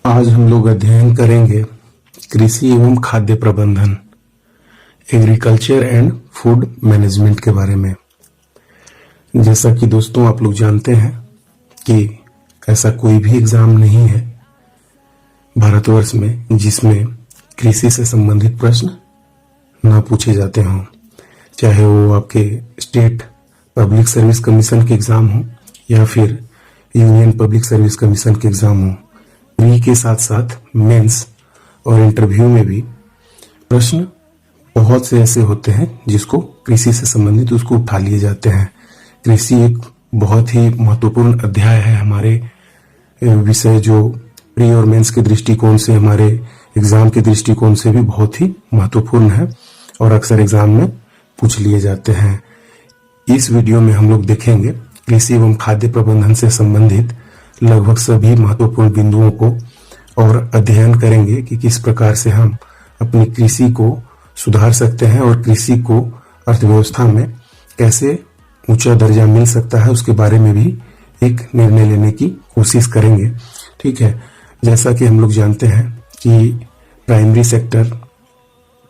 आज हम लोग अध्ययन करेंगे कृषि एवं खाद्य प्रबंधन, एग्रीकल्चर एंड फूड मैनेजमेंट के बारे में। जैसा कि दोस्तों आप लोग जानते हैं कि ऐसा कोई भी एग्जाम नहीं है भारतवर्ष में जिसमें कृषि से संबंधित प्रश्न ना पूछे जाते हों, चाहे वो आपके स्टेट पब्लिक सर्विस कमीशन के एग्जाम हो या फिर यूनियन पब्लिक सर्विस कमीशन के एग्जाम हो। प्री के साथ साथ मेंस और इंटरव्यू में भी प्रश्न बहुत से ऐसे होते हैं जिसको कृषि से संबंधित उसको उठा लिए जाते हैं। कृषि एक बहुत ही महत्वपूर्ण अध्याय है हमारे विषय, जो प्री और मेंस के दृष्टिकोण से, हमारे एग्जाम के दृष्टिकोण से भी बहुत ही महत्वपूर्ण है और अक्सर एग्जाम में पूछ लिए जाते हैं। इस वीडियो में हम लोग देखेंगे कृषि एवं खाद्य प्रबंधन से संबंधित लगभग सभी महत्वपूर्ण बिंदुओं को और अध्ययन करेंगे कि किस प्रकार से हम अपनी कृषि को सुधार सकते हैं और कृषि को अर्थव्यवस्था में कैसे ऊंचा दर्जा मिल सकता है, उसके बारे में भी एक निर्णय लेने की कोशिश करेंगे। ठीक है, जैसा कि हम लोग जानते हैं कि प्राइमरी सेक्टर,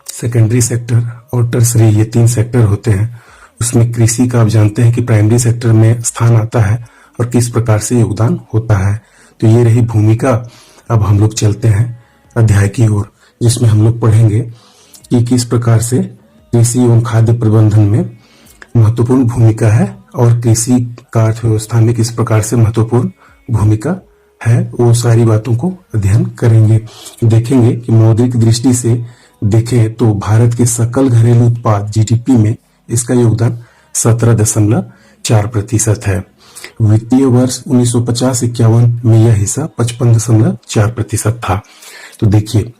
सेकेंडरी सेक्टर और टर्सरी, ये 3 सेक्टर होते हैं। उसमें कृषि का आप जानते हैं कि प्राइमरी सेक्टर में स्थान आता है और किस प्रकार से योगदान होता है। तो ये रही भूमिका। अब हम लोग चलते हैं अध्याय की ओर, जिसमें हम लोग पढ़ेंगे कि किस प्रकार से कृषि एवं खाद्य प्रबंधन में महत्वपूर्ण भूमिका है और कृषि का अर्थव्यवस्था में किस प्रकार से महत्वपूर्ण भूमिका है। वो सारी बातों को अध्ययन करेंगे। देखेंगे कि मौद्रिक दृष्टि से देखें तो भारत के सकल घरेलू उत्पाद जीडीपी में इसका योगदान 17.4% है। वित्तीय वर्ष 1950-51 में यह हिस्सा 55.4% था। तो देखिए,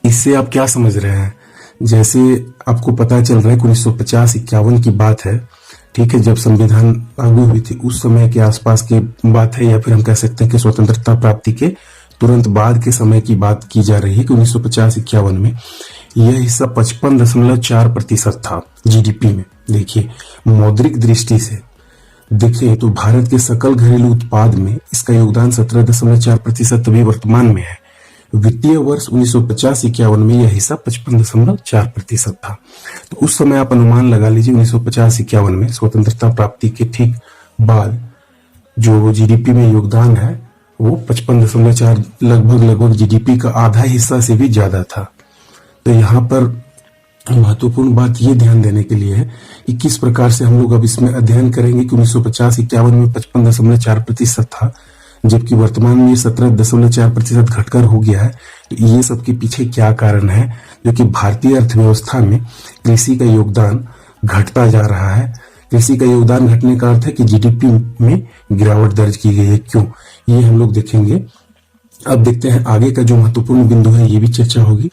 इससे आप क्या समझ रहे हैं। जैसे आपको पता चल रहा है कि 1950-51 की बात है, ठीक है, जब संविधान लागू हुई थी, उस समय के आसपास की बात है, या फिर हम कह सकते हैं कि स्वतंत्रता प्राप्ति के तुरंत बाद के समय की बात की जा रही है कि 1950-51 में यह हिस्सा 55.4% था जीडीपी में। देखिए, मौद्रिक दृष्टि से देखें तो भारत के सकल घरेलू उत्पाद में इसका योगदान 17.4% अभी वर्तमान में है। वित्तीय वर्ष 1950-51 में यह हिस्सा 55.4% था। तो उस समय आप अनुमान लगा लीजिए 1950-51 में स्वतंत्रता प्राप्ति के ठीक बाद जो जीडीपी में योगदान है वो 55.4, लगभग जीडीपी का आधा हिस्सा से भी ज्यादा था। तो यहाँ पर महत्वपूर्ण बात ये ध्यान देने के लिए है कि किस प्रकार से हम लोग अब इसमें अध्ययन करेंगे कि 1950-51 में 55.4% था, जबकि वर्तमान में 17.4% घटकर हो गया है। तो ये सब के पीछे क्या कारण है, जो कि भारतीय अर्थव्यवस्था में कृषि का योगदान घटता जा रहा है। कृषि का योगदान घटने का अर्थ है कि जीडीपी में गिरावट दर्ज की गई है। क्यों, ये हम लोग देखेंगे। अब देखते हैं आगे का जो महत्वपूर्ण बिंदु है, ये भी चर्चा होगी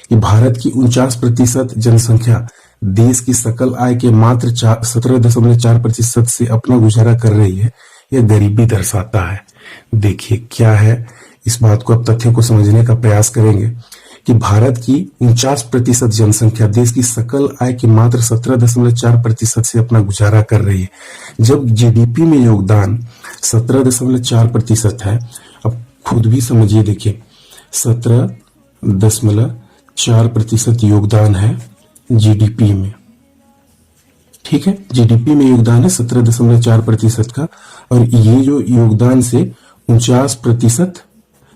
कि भारत की 49% जनसंख्या देश की सकल आय के मात्र 17.4% से अपना गुजारा कर रही है। यह गरीबी दर्शाता है। देखिए क्या है, इस बात को, अब तथ्य को समझने का प्रयास करेंगे कि भारत की 49% जनसंख्या देश की सकल आय के मात्र 17.4% से अपना गुजारा कर रही है, जब जीडीपी में योगदान 17.4% है। अब खुद भी समझिए, देखिए 17.4% योगदान है जीडीपी में। ठीक है, जीडीपी में योगदान है 17.4% का, और ये जो योगदान से 49%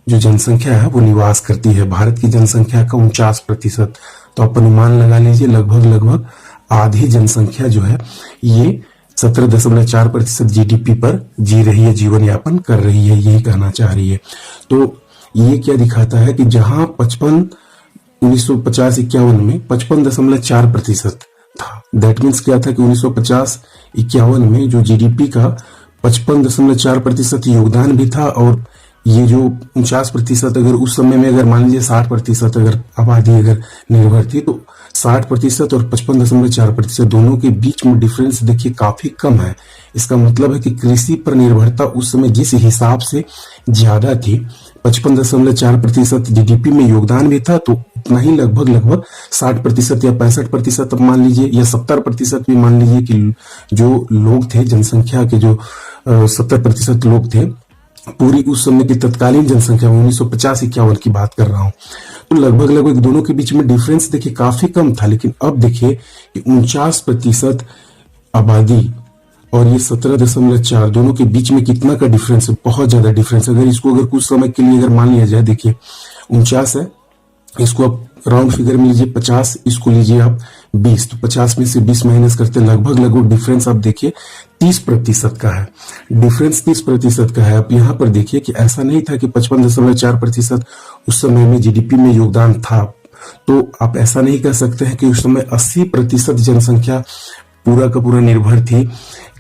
जो जनसंख्या है वो निवास करती है। भारत की जनसंख्या का 49%, तो आप अनुमान लगा लीजिए लगभग आधी जनसंख्या जो है ये 17.4% जीडीपी पर जी रही है, जीवन यापन कर रही है, यही कहना चाह रही है। तो ये क्या दिखाता है कि जहां 1950-51 में 55.4% था, दैट मीन्स क्या था कि 1950-51 में जो जीडीपी का 55.4% योगदान भी था, और ये जो 49% अगर उस समय में, अगर मान लीजिए 60% अगर आबादी अगर निर्भर थी, तो 60% और 55.4% दोनों के बीच में डिफरेंस देखिए काफी कम है। इसका मतलब है कि कृषि पर निर्भरता उस समय जिस हिसाब से ज्यादा थी, 55.4% जीडीपी में योगदान भी था, तो उतना ही लगभग 60% या 65% अब मान लीजिए, या 70% भी मान लीजिए कि जो लोग थे, जनसंख्या के जो 70% लोग थे पूरी उस समय की तत्कालीन जनसंख्या में 1950-51 की बात कर रहा हूं, तो लगभग लगभग दोनों के बीच में डिफरेंस देखिए काफी कम था। लेकिन अब देखिए कि 49% आबादी और ये 17.4 दोनों के बीच में कितना का डिफरेंस है, बहुत ज्यादा डिफरेंस। अगर इसको अगर कुछ समय के लिए अगर मान लिया जाए, देखिए 49 है, इसको आप राउंड फिगर में लीजिए 50, इसको लीजिए आप 20, तो 50 में से 20 माइनस करते लगभग लगभग डिफरेंस आप देखिए 30% का है। डिफरेंस 30% का है। अब यहाँ पर देखिए कि ऐसा नहीं था कि 55.4% उस समय में जीडीपी में योगदान था, तो आप ऐसा नहीं कह सकते हैं कि उस समय 80% जनसंख्या पूरा का पूरा निर्भर थी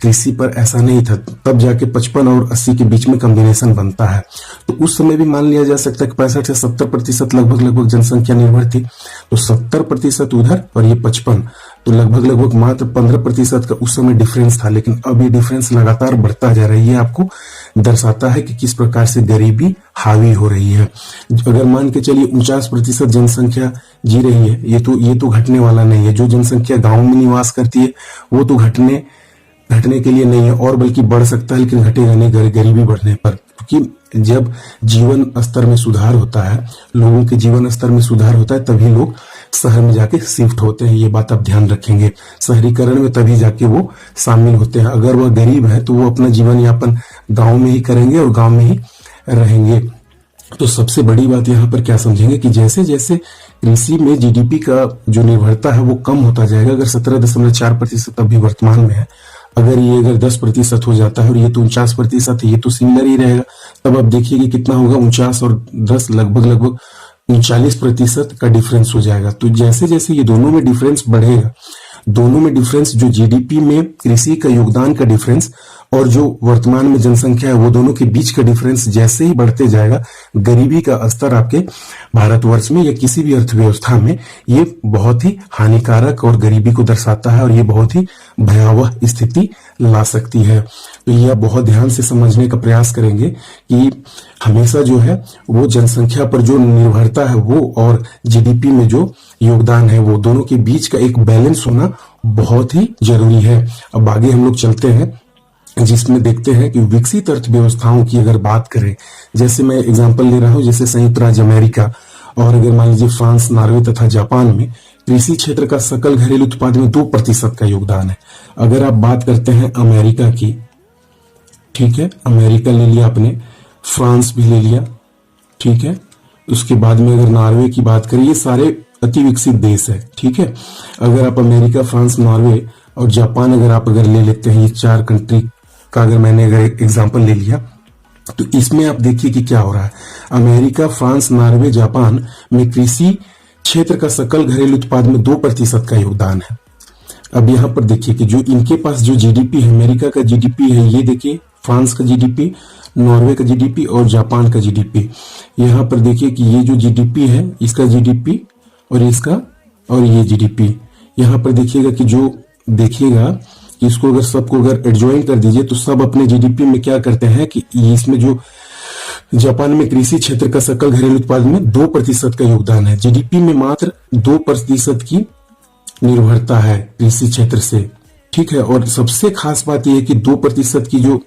कृषि पर, ऐसा नहीं था। तब जाके 55 और 80 के बीच में कॉम्बिनेशन बनता है। तो उस समय भी मान लिया जा सकता है कि 65 से 70% लगभग लगभग जनसंख्या निर्भर थी। तो 70% उधर और ये 55, तो लगभग लगभग मात्र 15% का उस समय डिफरेंस था। लेकिन अब ये डिफरेंस लगातार बढ़ता जा रही है, आपको दर्शाता है कि किस प्रकार से गरीबी हावी हो रही है। अगर मान के चलिए 49% जनसंख्या जी रही है, ये तो घटने वाला नहीं है। जो जनसंख्या गांव में निवास करती है वो तो घटने के लिए नहीं है, और बल्कि बढ़ सकता है, लेकिन घटेगा नहीं गरीबी बढ़ने पर। क्योंकि जब जीवन स्तर में सुधार होता है, लोगों के जीवन स्तर में सुधार होता है, तभी लोग शहर में जाके शिफ्ट होते हैं। ये बात आप ध्यान रखेंगे। शहरीकरण में तभी जाके वो शामिल होते हैं। अगर वह गरीब है तो वो अपना जीवन यापन गांव में ही करेंगे और गांव में ही रहेंगे। तो सबसे बड़ी बात यहाँ पर क्या समझेंगे कि जैसे जैसे कृषि में जीडीपी का जो निर्भरता है वो कम होता जाएगा। अगर 17.4% अभी वर्तमान में है, अगर ये अगर 10% हो जाता है और ये तो 49% है, ये तो सिमिलर ही रहेगा। तब आप देखिए कि कितना होगा, 49 और 10 लगभग लगभग 39% का डिफरेंस हो जाएगा। तो जैसे जैसे ये दोनों में डिफरेंस बढ़ेगा, दोनों में डिफरेंस जो जीडीपी में कृषि का योगदान का डिफरेंस और जो वर्तमान में जनसंख्या है वो दोनों के बीच का डिफरेंस जैसे ही बढ़ते जाएगा, गरीबी का स्तर आपके भारतवर्ष में या किसी भी अर्थव्यवस्था में ये बहुत ही हानिकारक और गरीबी को दर्शाता है और ये बहुत ही भयावह स्थिति ला सकती है। तो ये आप बहुत ध्यान से समझने का प्रयास करेंगे कि हमेशा जो है वो जनसंख्या पर जो निर्भरता है वो और जीडीपी में जो योगदान है वो दोनों के बीच का एक बैलेंस होना बहुत ही जरूरी है। अब आगे हम लोग चलते हैं, जिसमें देखते हैं कि विकसित अर्थव्यवस्थाओं की अगर बात करें, जैसे मैं एग्जांपल ले रहा हूं, जैसे संयुक्त राज्य अमेरिका और अगर मान लीजिए फ्रांस, नॉर्वे तथा जापान में कृषि क्षेत्र का सकल घरेलू उत्पाद में 2% का योगदान है। अगर आप बात करते हैं अमेरिका की, ठीक है, अमेरिका ले लिया आपने, फ्रांस भी ले लिया, ठीक है, उसके बाद में अगर नॉर्वे की बात करें, ये सारे अति विकसित देश है, ठीक है। अगर आप अमेरिका, फ्रांस, नॉर्वे और जापान अगर ले लेते हैं, ये 4 कंट्री का अगर मैंने अगर एग्जांपल ले लिया, तो इसमें आप देखिए कि क्या हो रहा है। अमेरिका, फ्रांस, नॉर्वे, जापान में कृषि क्षेत्र का सकल घरेलू उत्पाद में 2% का योगदान है। अब यहाँ पर देखिए कि जो इनके पास जो जीडीपी है, अमेरिका का जीडीपी है, ये देखिए फ्रांस का जीडीपी, नॉर्वे का जीडीपी और जापान का जीडीपी। यहाँ पर देखिए कि ये जो जीडीपी है, इसका जीडीपी और इसका और ये जीडीपी, यहाँ पर देखिएगा कि जो देखिएगा इसको अगर सबको अगर एडजॉइन कर दीजिए तो सब अपने जीडीपी में क्या करते हैं कि इसमें जो जापान में कृषि क्षेत्र का सकल घरेलू उत्पाद में 2% का योगदान है। जीडीपी में मात्र 2% की निर्भरता है कृषि क्षेत्र से, ठीक है। और सबसे खास बात यह है कि 2% की जो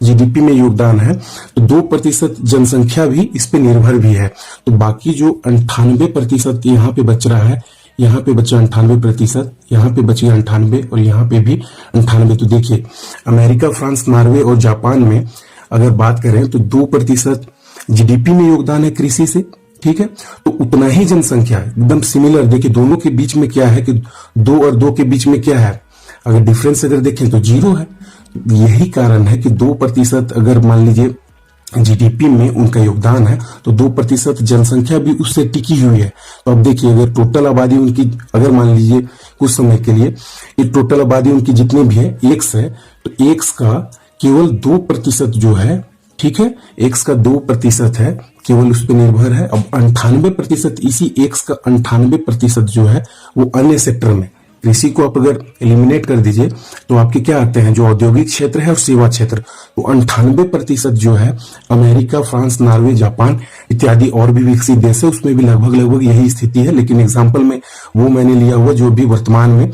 जीडीपी में योगदान है, तो 2% जनसंख्या भी इस पे निर्भर भी है। तो बाकी जो 98% यहाँ पे बच रहा है, यहाँ पे बचा 98%, यहाँ पे बची 98 और यहाँ पे भी 98। तो देखिए अमेरिका, फ्रांस, नॉर्वे और जापान में अगर बात करें तो 2% जीडीपी में योगदान है कृषि से, ठीक है। तो उतना ही जनसंख्या एकदम सिमिलर। देखिए दोनों के बीच में क्या है कि 2 और 2 के बीच में क्या है, अगर डिफरेंस अगर देखें तो 0 है। यही कारण है कि 2% अगर मान लीजिए जीडीपी में उनका योगदान है तो 2% जनसंख्या भी उससे टिकी हुई है। तो अब देखिए अगर टोटल आबादी उनकी अगर मान लीजिए कुछ समय के लिए ये टोटल आबादी उनकी जितनी भी है एक्स है, तो एक्स का केवल 2% जो है, ठीक है, एक्स का 2% है, केवल उस पर निर्भर है। अब 98% इसी एक्स का 98% जो है वो अन्य सेक्टर में, कृषि को आप अगर एलिमिनेट कर दीजिए तो आपके क्या आते हैं, जो औद्योगिक क्षेत्र है और सेवा क्षेत्र। तो 98% जो है अमेरिका, फ्रांस, नॉर्वे, जापान इत्यादि और भी विकसित देश है, उसमें भी लगभग यही स्थिति है। लेकिन एग्जाम्पल में वो मैंने लिया हुआ जो भी वर्तमान में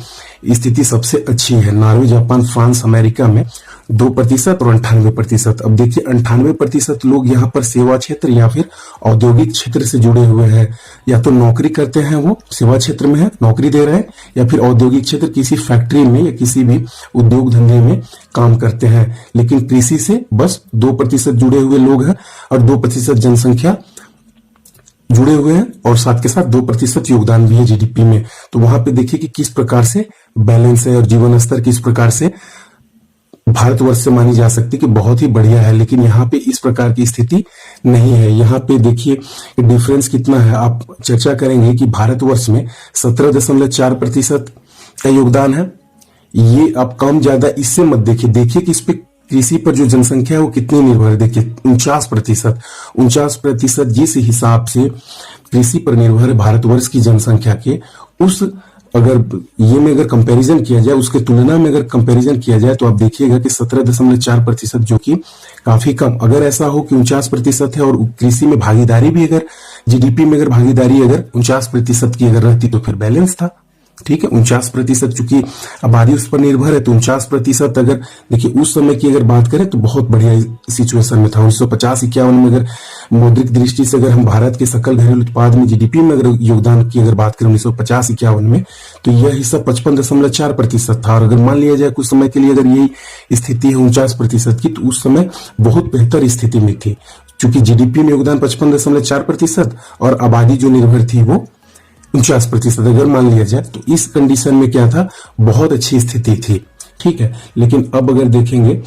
स्थिति सबसे अच्छी है, नॉर्वे, जापान, फ्रांस, अमेरिका में 2% और 98%। अब देखिए 98% लोग यहाँ पर सेवा क्षेत्र या फिर औद्योगिक क्षेत्र से जुड़े हुए हैं, या तो नौकरी करते हैं, वो सेवा क्षेत्र में है, नौकरी दे रहे हैं, या फिर औद्योगिक क्षेत्र किसी फैक्ट्री में या किसी भी उद्योग धंधे में काम करते हैं। लेकिन कृषि से बस 2% जुड़े हुए लोग हैं और 2% जनसंख्या जुड़े हुए हैं, और साथ के साथ 2% योगदान भी है जीडीपी में। तो वहां पे देखिए कि किस प्रकार से बैलेंस है और जीवन स्तर किस प्रकार से भारतवर्ष से मानी जा सकती कि बहुत ही बढ़िया है। लेकिन यहाँ पे इस प्रकार की स्थिति नहीं है। यहाँ पे देखिए डिफरेंस कितना है, आप चर्चा करेंगे कि भारतवर्ष में 17.4% का योगदान है। ये आप कम ज्यादा इससे मत देखिए, देखिए कि इस पे कृषि पर जो जनसंख्या है वो कितनी निर्भर है। देखिए 49%, जिस हिसाब से कृषि पर निर्भर है भारतवर्ष की जनसंख्या के, उस अगर ये में अगर कंपैरिजन किया जाए, उसके तुलना में अगर कंपैरिजन किया जाए, तो आप देखिएगा कि 17.4%, जो कि काफी कम। अगर ऐसा हो कि 49% है और कृषि में भागीदारी भी अगर जीडीपी में अगर भागीदारी अगर 49% की अगर रहती तो फिर बैलेंस था। ठीक है, 49%, चूंकि आबादी उस पर निर्भर है, तो 49% अगर देखिए उस समय की अगर बात करें तो बहुत बढ़िया सिचुएशन में था। 1950-51 में अगर मौद्रिक दृष्टि से अगर हम भारत के सकल घरेलू उत्पाद में जीडीपी में अगर योगदान की अगर बात करें 1950-51 में, तो यह हिस्सा 55.4% था। और अगर मान लिया जाए कुछ समय के लिए अगर यही स्थिति है 49% की, तो उस समय बहुत बेहतर स्थिति में थी, चूंकि जीडीपी में योगदान 55.4% और आबादी जो निर्भर थी वो 49% अगर मान लिया जाए, तो इस कंडीशन में क्या था, बहुत अच्छी स्थिति थी। ठीक है, लेकिन अब अगर देखेंगे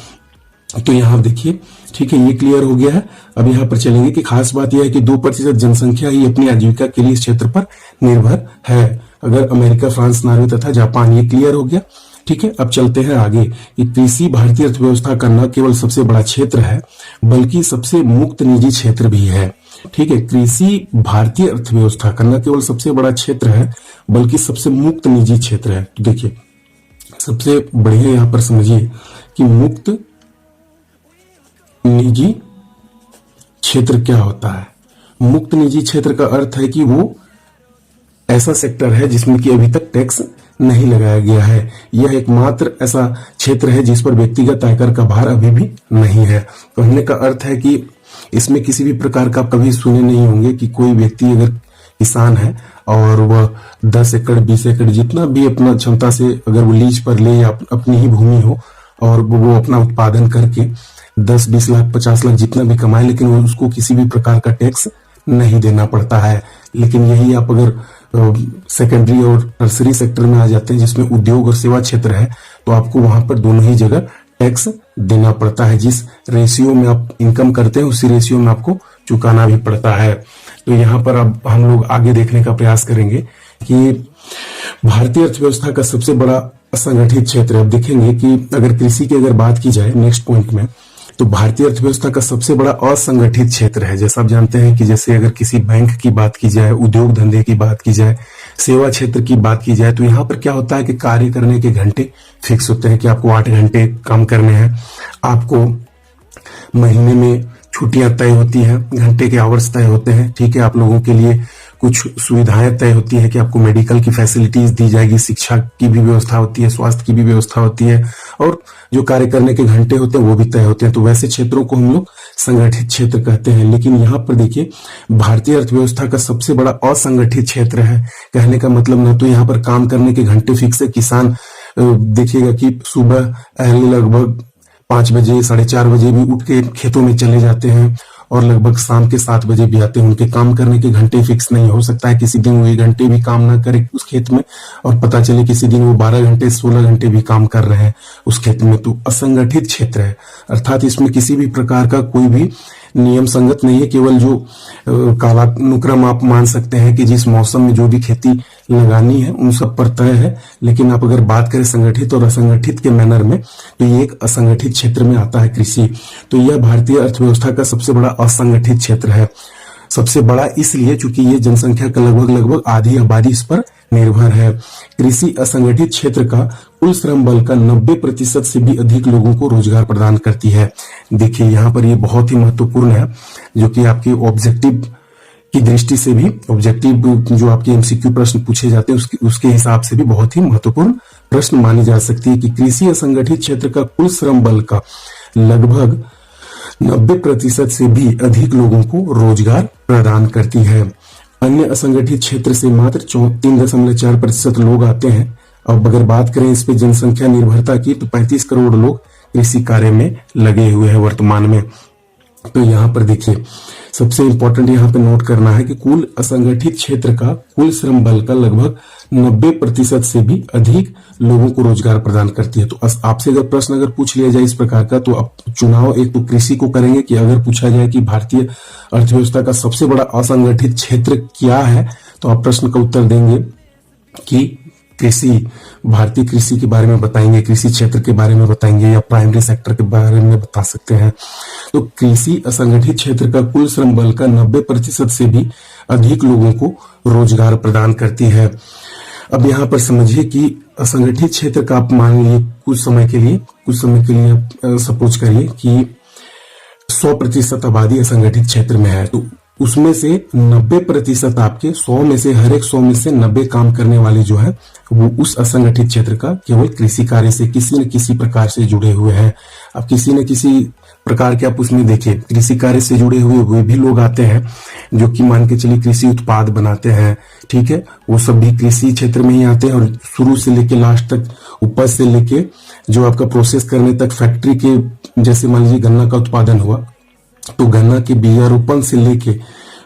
तो यहाँ देखिए, ठीक है, ये क्लियर हो गया है। अब यहाँ पर चलेंगे कि खास बात यह है कि 2% जनसंख्या ही अपनी आजीविका के लिए इस क्षेत्र पर निर्भर है। अगर अमेरिका, फ्रांस, नॉर्वे तथा जापान, ये क्लियर हो गया। ठीक है, अब चलते हैं आगे कि कृषि भारतीय अर्थव्यवस्था का न केवल सबसे बड़ा क्षेत्र है बल्कि सबसे मुक्त निजी क्षेत्र भी है। ठीक है, कृषि भारतीय अर्थव्यवस्था का न केवल सबसे बड़ा क्षेत्र है बल्कि सबसे मुक्त निजी क्षेत्र है। तो देखिए सबसे बढ़िया यहां पर समझिए कि मुक्त निजी क्षेत्र क्या होता है। मुक्त निजी क्षेत्र का अर्थ है कि वो ऐसा सेक्टर है जिसमें कि अभी तक टैक्स नहीं लगाया गया है। यह एकमात्र ऐसा क्षेत्र है जिस पर व्यक्तिगत आयकर का भार अभी भी नहीं है। कहने का अर्थ है कि इसमें किसी भी प्रकार का कभी सुने नहीं होंगे कि कोई व्यक्ति अगर किसान है और वह 10 एकड़ 20 एकड़ जितना भी अपना क्षमता से अगर वो लीज पर ले या अपनी ही भूमि हो और वो अपना उत्पादन करके 10, 20 लाख, 50 लाख जितना भी कमाए, लेकिन वो उसको किसी भी प्रकार का टैक्स नहीं देना पड़ता है। लेकिन यही आप अगर सेकेंडरी और टर्सरी सेक्टर में आ जाते हैं जिसमें उद्योग और सेवा क्षेत्र है, तो आपको वहां पर दोनों ही जगह टैक्स देना पड़ता है। जिस रेशियो में आप इनकम करते हैं उसी रेशियो में आपको चुकाना भी पड़ता है। तो यहाँ पर अब हम लोग आगे देखने का प्रयास करेंगे कि भारतीय अर्थव्यवस्था का सबसे बड़ा असंगठित क्षेत्र। अब देखेंगे कि अगर कृषि की अगर बात की जाए नेक्स्ट पॉइंट में, तो भारतीय अर्थव्यवस्था का सबसे बड़ा असंगठित क्षेत्र है। जैसा आप जानते हैं कि जैसे अगर किसी बैंक की बात की जाए, उद्योग धंधे की बात की जाए, सेवा क्षेत्र की बात की जाए, तो यहाँ पर क्या होता है कि कार्य करने के घंटे फिक्स होते हैं कि आपको 8 घंटे काम करने हैं। आपको महीने में छुट्टियां तय होती हैं, घंटे के आवर्स तय होते हैं। ठीक है, आप लोगों के लिए कुछ सुविधाएं तय होती है कि आपको मेडिकल की फैसिलिटीज दी जाएगी, शिक्षा की भी व्यवस्था होती है, स्वास्थ्य की भी व्यवस्था होती है, और जो कार्य करने के घंटे होते हैं वो भी तय होते हैं। तो वैसे क्षेत्रों को हम लोग संगठित क्षेत्र कहते हैं। लेकिन यहाँ पर देखिए भारतीय अर्थव्यवस्था का सबसे बड़ा असंगठित क्षेत्र है। कहने का मतलब ना तो यहाँ पर काम करने के घंटे फिक्स है। किसान देखिएगा कि सुबह लगभग 5 बजे 4:30 बजे भी उठ के खेतों में चले जाते हैं और लगभग शाम के 7 बजे भी आते हैं। उनके काम करने के घंटे फिक्स नहीं हो सकता है, किसी दिन वो 1 घंटे भी काम ना करे उस खेत में और पता चले किसी दिन वो 12 घंटे 16 घंटे भी काम कर रहे हैं उस खेत में। तो असंगठित क्षेत्र है, अर्थात इसमें किसी भी प्रकार का कोई भी नियम संगत नहीं है। केवल जो कालानुक्रम आप मान सकते हैं कि जिस मौसम में जो भी खेती लगानी है उन सब पर तय है। लेकिन आप अगर बात करें संगठित और असंगठित के मैनर में, तो ये एक असंगठित क्षेत्र में आता है कृषि। तो यह भारतीय अर्थव्यवस्था का सबसे बड़ा असंगठित क्षेत्र है। सबसे बड़ा इसलिए चूंकि ये जनसंख्या का लगभग आधी आबादी इस पर निर्भर है। कृषि असंगठित क्षेत्र का कुल श्रम बल का 90% से भी अधिक लोगों को रोजगार प्रदान करती है। देखिए यहाँ पर ये बहुत ही महत्वपूर्ण है, जो कि आपके ऑब्जेक्टिव की दृष्टि से भी, ऑब्जेक्टिव जो आपके एमसीक्यू प्रश्न पूछे जाते हैं उसके हिसाब से भी बहुत ही महत्वपूर्ण प्रश्न मानी जा सकती है कि कृषि असंगठित क्षेत्र का कुल श्रम बल का लगभग 90% से भी अधिक लोगों को रोजगार प्रदान करती है। अन्य असंगठित क्षेत्र से मात्र 3.4% लोग आते हैं। अब अगर बात करें इस पे जनसंख्या निर्भरता की, तो 35 करोड़ लोग कृषि कार्य में लगे हुए हैं वर्तमान में। तो यहाँ पर देखिए, सबसे इंपॉर्टेंट यहाँ पे नोट करना है कि कुल असंगठित क्षेत्र का कुल श्रम बल का लगभग 90% से भी अधिक लोगों को रोजगार प्रदान करती है। तो आपसे अगर प्रश्न अगर पूछ लिया जाए इस प्रकार का, तो आप चुनाव एक तो कृषि को करेंगे कि अगर पूछा जाए कि भारतीय अर्थव्यवस्था का सबसे बड़ा असंगठित क्षेत्र क्या है, तो आप प्रश्न का उत्तर देंगे कि कृषि, भारतीय कृषि के बारे में बताएंगे, कृषि क्षेत्र के बारे में बताएंगे, या प्राइमरी सेक्टर के बारे में बता सकते हैं। तो कृषि असंगठित क्षेत्र का कुल श्रम बल का 90% से भी अधिक लोगों को रोजगार प्रदान करती है। अब यहाँ पर समझिए कि असंगठित क्षेत्र का आप मान लीजिए कुछ समय के लिए सपोज करिए कि 100% आबादी असंगठित क्षेत्र में है, तो उसमें से 90% आपके 100 में से, हर एक 100 में से 90 काम करने वाले जो है वो उस असंगठित क्षेत्र का केवल कृषि कार्य से किसी न किसी प्रकार से जुड़े हुए हैं। अब किसी न किसी प्रकार के आप उसमें देखिए कृषि कार्य से जुड़े हुए भी लोग आते हैं जो कि मान के चलिए कृषि उत्पाद बनाते हैं, ठीक है, वो सब भी कृषि क्षेत्र में ही आते हैं। और शुरू से लेके लास्ट तक, उपज से लेके जो आपका प्रोसेस करने तक, फैक्ट्री के, जैसे मान लीजिए गन्ना का उत्पादन हुआ, तो गन्ना के बीजारोपण से लेके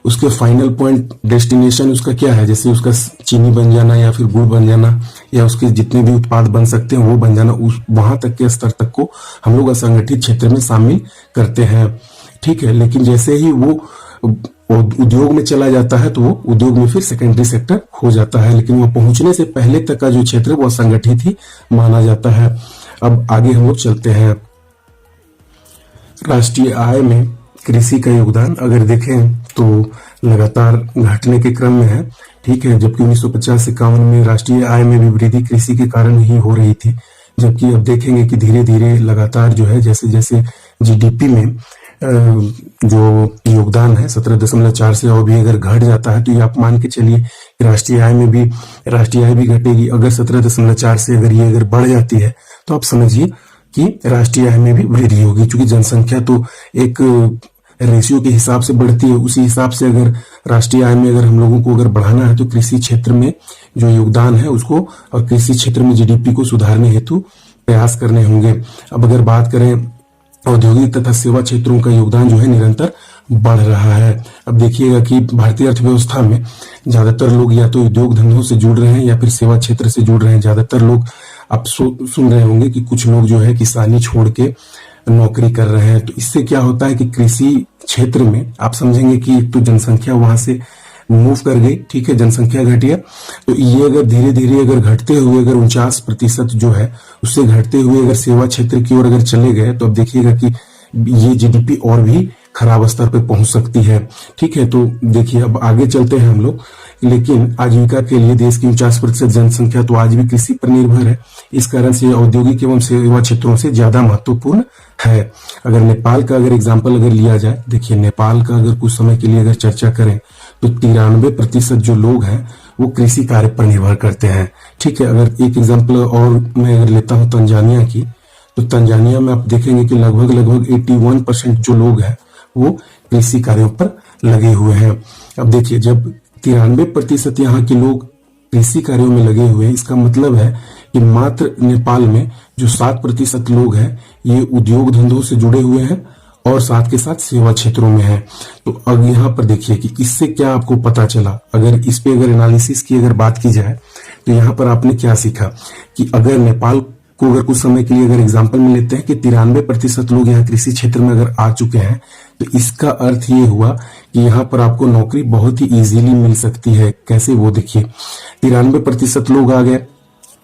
उसके फाइनल पॉइंट डेस्टिनेशन उसका क्या है, जैसे उसका चीनी बन जाना या फिर गुड़ बन जाना या उसके जितने भी उत्पाद बन सकते हैं वो बन जाना, उस वहां तक के स्तर तक को हम लोग असंगठित क्षेत्र में शामिल करते हैं, ठीक है। लेकिन जैसे ही वो उद्योग में चला जाता है तो वो उद्योग में फिर सेकेंडरी सेक्टर हो जाता है, लेकिन वो पहुंचने से पहले तक का जो क्षेत्र है वो असंगठित ही माना जाता है। अब आगे हम लोग चलते हैं। राष्ट्रीय आय में कृषि का योगदान अगर देखें तो लगातार घटने के क्रम में है, ठीक है, जबकि 1950-51 में राष्ट्रीय आय में भी वृद्धि कृषि के कारण ही हो रही थी, जबकि अब देखेंगे कि धीरे धीरे लगातार जो है जैसे जैसे जीडीपी में जो योगदान है 17.4 से और भी अगर घट जाता है, तो ये आप मान के चलिए कि राष्ट्रीय आय भी घटेगी। अगर 17.4 से अगर ये अगर बढ़ जाती है तो आप समझिए कि राष्ट्रीय आय में भी वृद्धि होगी, क्योंकि जनसंख्या तो एक रेशियो के हिसाब से बढ़ती है। उसी हिसाब से अगर राष्ट्रीय आय में अगर हम लोगों को अगर बढ़ाना है तो कृषि क्षेत्र में जो योगदान है उसको, और कृषि क्षेत्र में जीडीपी को सुधारने हेतु प्रयास करने होंगे। अब अगर बात करें औद्योगिक तथा सेवा क्षेत्रों का योगदान जो है निरंतर बढ़ रहा है। अब देखिएगा कि भारतीय अर्थव्यवस्था में ज्यादातर लोग या तो उद्योग धंधों से जुड़ रहे हैं या फिर सेवा क्षेत्र से जुड़ रहे हैं। ज्यादातर लोग आप सुन रहे होंगे कि कुछ लोग जो है किसानी छोड़ के नौकरी कर रहे हैं। तो इससे क्या होता है कि कृषि क्षेत्र में आप समझेंगे कि एक तो जनसंख्या वहां से मूव कर गई, ठीक है, जनसंख्या घटी है, तो ये अगर धीरे धीरे अगर घटते हुए अगर 49% जो है उससे घटते हुए अगर सेवा क्षेत्र की ओर अगर चले गए तो अब देखिएगा कि ये जीडीपी और भी खराब स्तर पे पहुंच सकती है, ठीक है। तो देखिए अब आगे चलते हैं हम लोग, लेकिन आजीविका के लिए देश की 49% जनसंख्या तो आज भी कृषि पर निर्भर है। इस कारण से औद्योगिक एवं सेवा क्षेत्रों से ज्यादा महत्वपूर्ण है। अगर नेपाल का अगर एग्जाम्पल अगर लिया जाए, देखिए नेपाल का अगर कुछ समय के लिए अगर चर्चा करें तो 93% जो लोग हैं वो कृषि कार्य पर निर्भर करते हैं, ठीक है। अगर एक एग्जाम्पल और मैं अगर लेता हूं तंजानिया की, तो तंजानिया में आप देखेंगे कि लगभग 81% जो लोग हैं वो कृषि कार्यों पर लगे हुए हैं। अब देखिए जब 93% यहाँ के लोग कृषि कार्यों में लगे हुए हैं, इसका मतलब है कि मात्र नेपाल में जो 7% लोग हैं ये उद्योग धंधों से जुड़े हुए हैं और साथ के साथ सेवा क्षेत्रों में है। तो अब यहाँ पर देखिए कि इससे क्या आपको पता चला, अगर इस पे अगर एनालिसिस की अगर बात की जाए तो यहाँ पर आपने क्या सीखा कि अगर नेपाल को अगर कुछ समय के लिए अगर एग्जाम्पल में लेते हैं कि 93% लोग यहाँ कृषि क्षेत्र में अगर आ चुके हैं, तो इसका अर्थ ये हुआ कि यहाँ पर आपको नौकरी बहुत ही इजीली मिल सकती है। कैसे, वो देखिए 93% लोग आ गए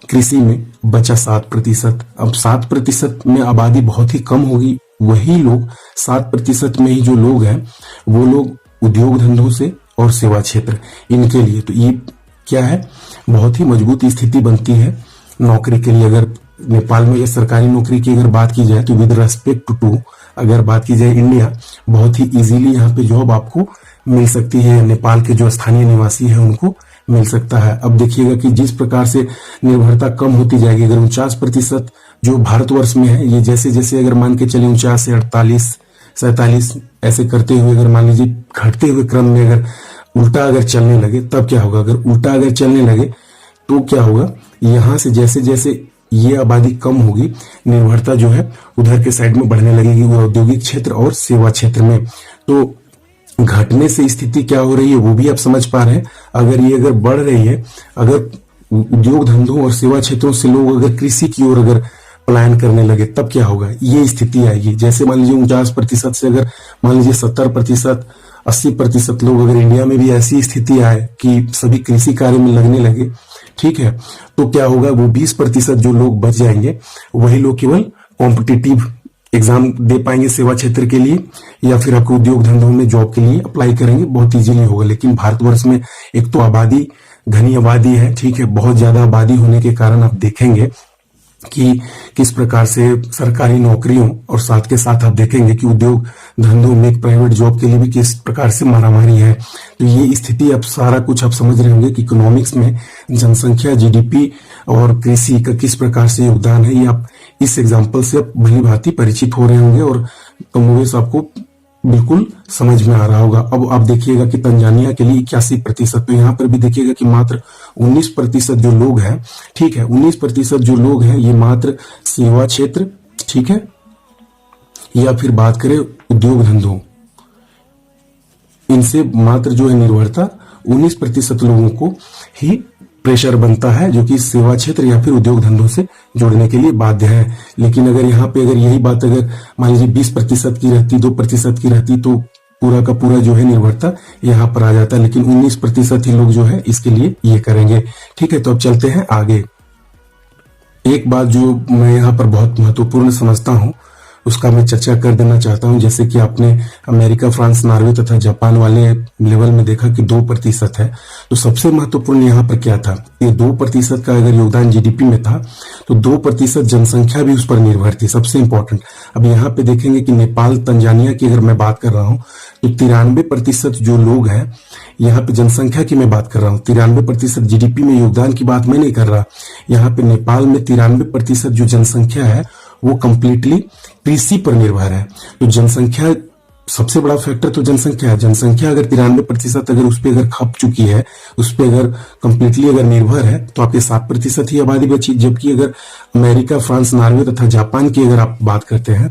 कृषि में, बचा 7%। अब 7% में आबादी बहुत ही कम होगी, वही लोग 7% में ही जो लोग हैं वो लोग उद्योग धंधों से और सेवा क्षेत्र, इनके लिए तो ये क्या है, बहुत ही मजबूत स्थिति बनती है नौकरी के लिए। अगर नेपाल में ये सरकारी नौकरी की अगर बात की जाए तो विद रेस्पेक्ट टू अगर बात की जाए इंडिया, बहुत ही इजीली यहाँ पे जॉब आपको मिल सकती है, नेपाल के जो स्थानीय निवासी है उनको मिल सकता है। अब देखिएगा कि जिस प्रकार से निर्भरता कम होती जाएगी, अगर 49% जो भारतवर्ष में है, ये जैसे जैसे अगर मान के चले 49 से 48 47 ऐसे करते हुए अगर मान लीजिए घटते हुए क्रम में अगर उल्टा अगर चलने लगे तब क्या होगा। अगर उल्टा अगर चलने लगे तो क्या होगा, यहां से जैसे जैसे ये आबादी कम होगी, निर्भरता जो है उधर के साइड में बढ़ने लगेगी, वो औद्योगिक क्षेत्र और सेवा क्षेत्र में। तो घटने से स्थिति क्या हो रही है वो भी आप समझ पा रहे हैं। अगर ये अगर बढ़ रही है, अगर उद्योग धंधों और सेवा क्षेत्रों से लोग अगर कृषि की ओर अगर पलायन करने लगे तब क्या होगा, ये स्थिति आएगी। जैसे मान लीजिए 49% से अगर मान लीजिए 70% 80% लोग अगर इंडिया में भी ऐसी स्थिति आए कि सभी कृषि कार्य में लगने लगे, ठीक है, तो क्या होगा, वो 20% जो लोग बच जाएंगे वही लोग केवल कॉम्पिटिटिव एग्जाम दे पाएंगे सेवा क्षेत्र के लिए, या फिर आपको उद्योग धंधों में जॉब के लिए अप्लाई करेंगे, बहुत इजीली होगा। लेकिन भारतवर्ष में एक तो आबादी, घनी आबादी है, ठीक है, बहुत ज्यादा आबादी होने के कारण आप देखेंगे कि किस प्रकार से सरकारी नौकरियों और साथ के साथ आप देखेंगे कि उद्योग धंधों में एक प्राइवेट जॉब के लिए भी किस प्रकार से मारामारी है। तो ये स्थिति अब सारा कुछ आप समझ रहे होंगे कि इकोनॉमिक्स में जनसंख्या, जीडीपी और कृषि का किस प्रकार से योगदान है। ये आप इस एग्जाम्पल से आप भली भांति परिचित हो रहे होंगे और कमोबेश आपको बिल्कुल समझ में आ रहा होगा। अब आप देखिएगा कि तंजानिया के लिए 81%, तो यहाँ पर भी देखिएगा कि मात्र 19% जो लोग हैं, ठीक है, 19% जो लोग हैं ये मात्र सेवा क्षेत्र, ठीक है, या फिर बात करें उद्योग धंधों, इनसे मात्र जो है निर्भरता 19% लोगों को ही प्रेशर बनता है, जो कि सेवा क्षेत्र या फिर उद्योग धंधों से जुड़ने के लिए बाध्य है। लेकिन अगर यहाँ पे अगर यही बात अगर मान लीजिए 20% की रहती, 2% की रहती, तो पूरा का पूरा जो है निर्भरता यहाँ पर आ जाता है। लेकिन 19% ही लोग जो है इसके लिए ये करेंगे। ठीक है, तो अब चलते हैं आगे। एक बात जो मैं यहाँ पर बहुत महत्वपूर्ण समझता हूँ उसका मैं चर्चा कर देना चाहता हूं। जैसे कि आपने अमेरिका, फ्रांस, नॉर्वे तथा जापान वाले लेवल में देखा कि 2% है, तो सबसे महत्वपूर्ण यहाँ पर क्या था, ये 2% का अगर योगदान जीडीपी में था तो 2% जनसंख्या भी उस पर निर्भर थी, सबसे इंपॉर्टेंट। अब यहाँ पे देखेंगे कि नेपाल, तंजानिया की अगर मैं बात कर रहा हूँ तो 93% जो लोग हैं, यहाँ पे जनसंख्या की मैं बात कर रहा हूँ, 93% जीडीपी में योगदान की बात मैं नहीं कर रहा। यहाँ पे नेपाल में 93% जो जनसंख्या है वो कंप्लीटली कृषि पर निर्भर है। तो जनसंख्या सबसे बड़ा फैक्टर तो जनसंख्या है। जनसंख्या अगर 93% अगर उस पर अगर खप चुकी है, उस पर अगर कंप्लीटली अगर निर्भर है, तो आपके 7% ही आबादी बची। जबकि अगर अमेरिका, फ्रांस, नॉर्वे तथा जापान की अगर आप बात करते हैं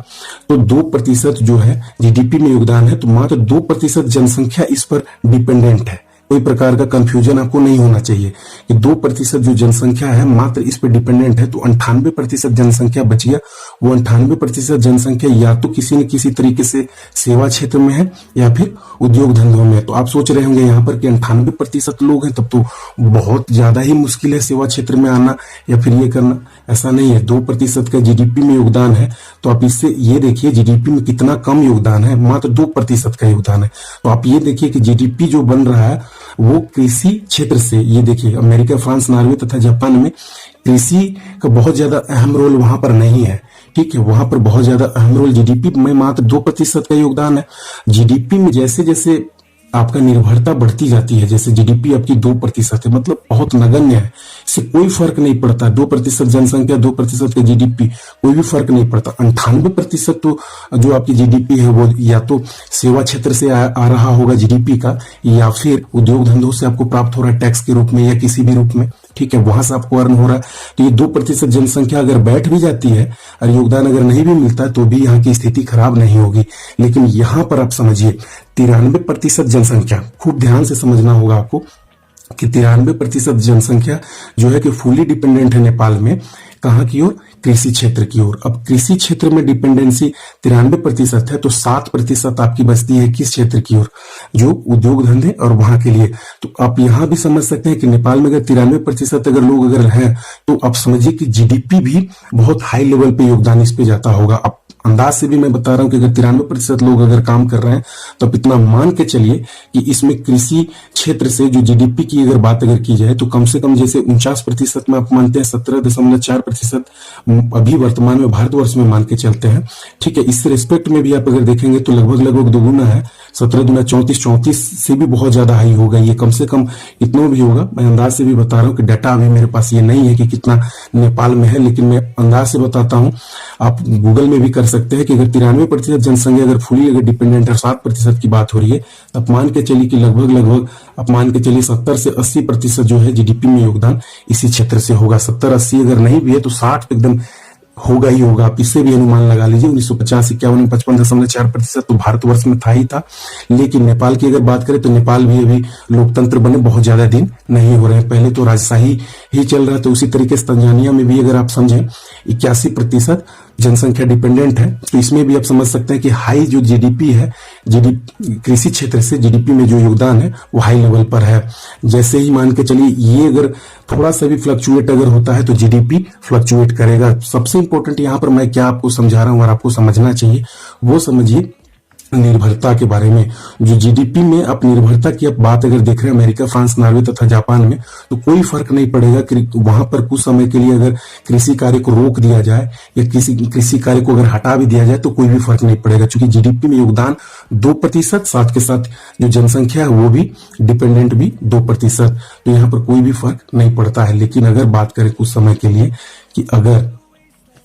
तो 2% जो है जीडीपी में योगदान है, तो मात्र 2% जनसंख्या इस पर डिपेंडेंट है। कोई प्रकार का कंफ्यूजन आपको नहीं होना चाहिए कि 2% जो जनसंख्या है मात्र इस पर डिपेंडेंट है। तो 98% जनसंख्या बच गया। वो 98% जनसंख्या या तो किसी न किसी तरीके से सेवा क्षेत्र में है या फिर उद्योग धंधों में है। तो आप सोच रहे होंगे यहाँ पर कि 98% लोग हैं, तब तो बहुत ज्यादा ही मुश्किल है सेवा क्षेत्र में आना या फिर ये करना। ऐसा नहीं है, 2% का जीडीपी में योगदान है, तो आप इससे ये देखिए जीडीपी में कितना कम योगदान है, मात्र 2% का योगदान है। तो आप ये देखिए कि जीडीपी जो बन रहा है वो कृषि क्षेत्र से, ये देखिए अमेरिका, फ्रांस, नॉर्वे तथा जापान में कृषि का बहुत ज्यादा अहम रोल वहां पर नहीं है। ठीक है, वहां पर बहुत ज्यादा अहम रोल जीडीपी में मात्र 2% का योगदान है। जीडीपी में जैसे जैसे आपका निर्भरता बढ़ती जाती है, जैसे जीडीपी आपकी 2% है, मतलब बहुत नगण्य है, इससे कोई फर्क नहीं पड़ता। 2% जनसंख्या, 2% का जीडीपी, कोई भी फर्क नहीं पड़ता। 98% तो जो आपकी जीडीपी है वो या तो सेवा क्षेत्र से आ रहा होगा जीडीपी का, या फिर उद्योग धंधों से आपको प्राप्त हो रहा है टैक्स के रूप में या किसी भी रूप में। ठीक है, वहां से आपको अर्न हो रहा है। तो ये 2% जनसंख्या अगर बैठ भी जाती है और योगदान अगर नहीं भी मिलता है तो भी यहाँ की स्थिति खराब नहीं होगी। लेकिन यहाँ पर आप समझिए 93% जनसंख्या, खूब ध्यान से समझना होगा आपको कि 93% जनसंख्या जो है कि फुली डिपेंडेंट है नेपाल में, कहाँ की ओर, कृषि क्षेत्र की ओर। अब कृषि क्षेत्र में डिपेंडेंसी 93% है, तो 7% आपकी बचती है किस क्षेत्र की ओर, जो उद्योग धंधे और वहां के लिए। तो आप यहां भी समझ सकते हैं कि नेपाल में अगर 93% अगर लोग अगर हैं, तो आप समझिए कि जीडीपी भी बहुत हाई लेवल पे योगदान इस पे जाता होगा। अंदाज से भी मैं बता रहा हूं कि अगर 93% लोग अगर काम कर रहे हैं तो आप इतना मान के चलिए कि इसमें कृषि क्षेत्र से जो जीडीपी की अगर बात अगर की जाए तो कम से कम जैसे 49% में आप मानते हैं, 17.4% अभी वर्तमान में भारतवर्ष में मान के चलते हैं। ठीक है, इस रेस्पेक्ट में भी आप अगर देखेंगे तो लगभग दोगुना है, 17 दूना 34 से भी बहुत ज्यादा हाई होगा ये, कम से कम इतना भी होगा। मैं अंदाज से भी बता रहा हूँ कि डाटा अभी मेरे पास ये नहीं है कि कितना नेपाल में है, लेकिन मैं अंदाज से बताता हूँ, आप गूगल में भी कर सकते हैं कि अगर 93% जनसंख्या अगर फुली अगर डिपेंडेंट है, 7% की बात हो रही है, तो आप मान के चलिए कि लगभग आप मान के चलिए 70 से 80% जो है जीडीपी में योगदान इसी क्षेत्र से होगा। 70-80 अगर नहीं भी है तो 60 एकदम होगा ही होगा। आप इससे भी अनुमान लगा लीजिए। 1950, 51 में 55.4% तो भारतवर्ष में था ही था। लेकिन नेपाल की अगर बात करें तो नेपाल भी अभी लोकतंत्र बने बहुत ज्यादा दिन नहीं हो रहे हैं, पहले तो राजशाही ही चल रहा था। उसी तरीके से तंजानिया में भी अगर आप समझें 81% जनसंख्या डिपेंडेंट है, तो इसमें भी आप समझ सकते हैं कि हाई जो जीडीपी है, कृषि क्षेत्र से जीडीपी में जो योगदान है वो हाई लेवल पर है। जैसे ही मान के चलिए ये अगर थोड़ा सा भी फ्लक्चुएट अगर होता है तो जीडीपी फ्लक्चुएट करेगा। सबसे इंपॉर्टेंट यहाँ पर मैं क्या आपको समझा रहा हूं और आपको समझना चाहिए वो समझिए निर्भरता के बारे में। जो जीडीपी में आप निर्भरता की आप बात अगर देख रहे हैं अमेरिका, फ्रांस, नॉर्वे तथा जापान में, तो कोई फर्क नहीं पड़ेगा कि वहां पर कुछ समय के लिए अगर कृषि कार्य को रोक दिया जाए या किसी कृषि कार्य को अगर हटा भी दिया जाए तो कोई भी फर्क नहीं पड़ेगा, क्योंकि जीडीपी में योगदान 2%, साथ के साथ जो जनसंख्या है वो भी डिपेंडेंट भी 2%, तो यहाँ पर कोई भी फर्क नहीं पड़ता है। लेकिन अगर बात करें कुछ समय के लिए कि अगर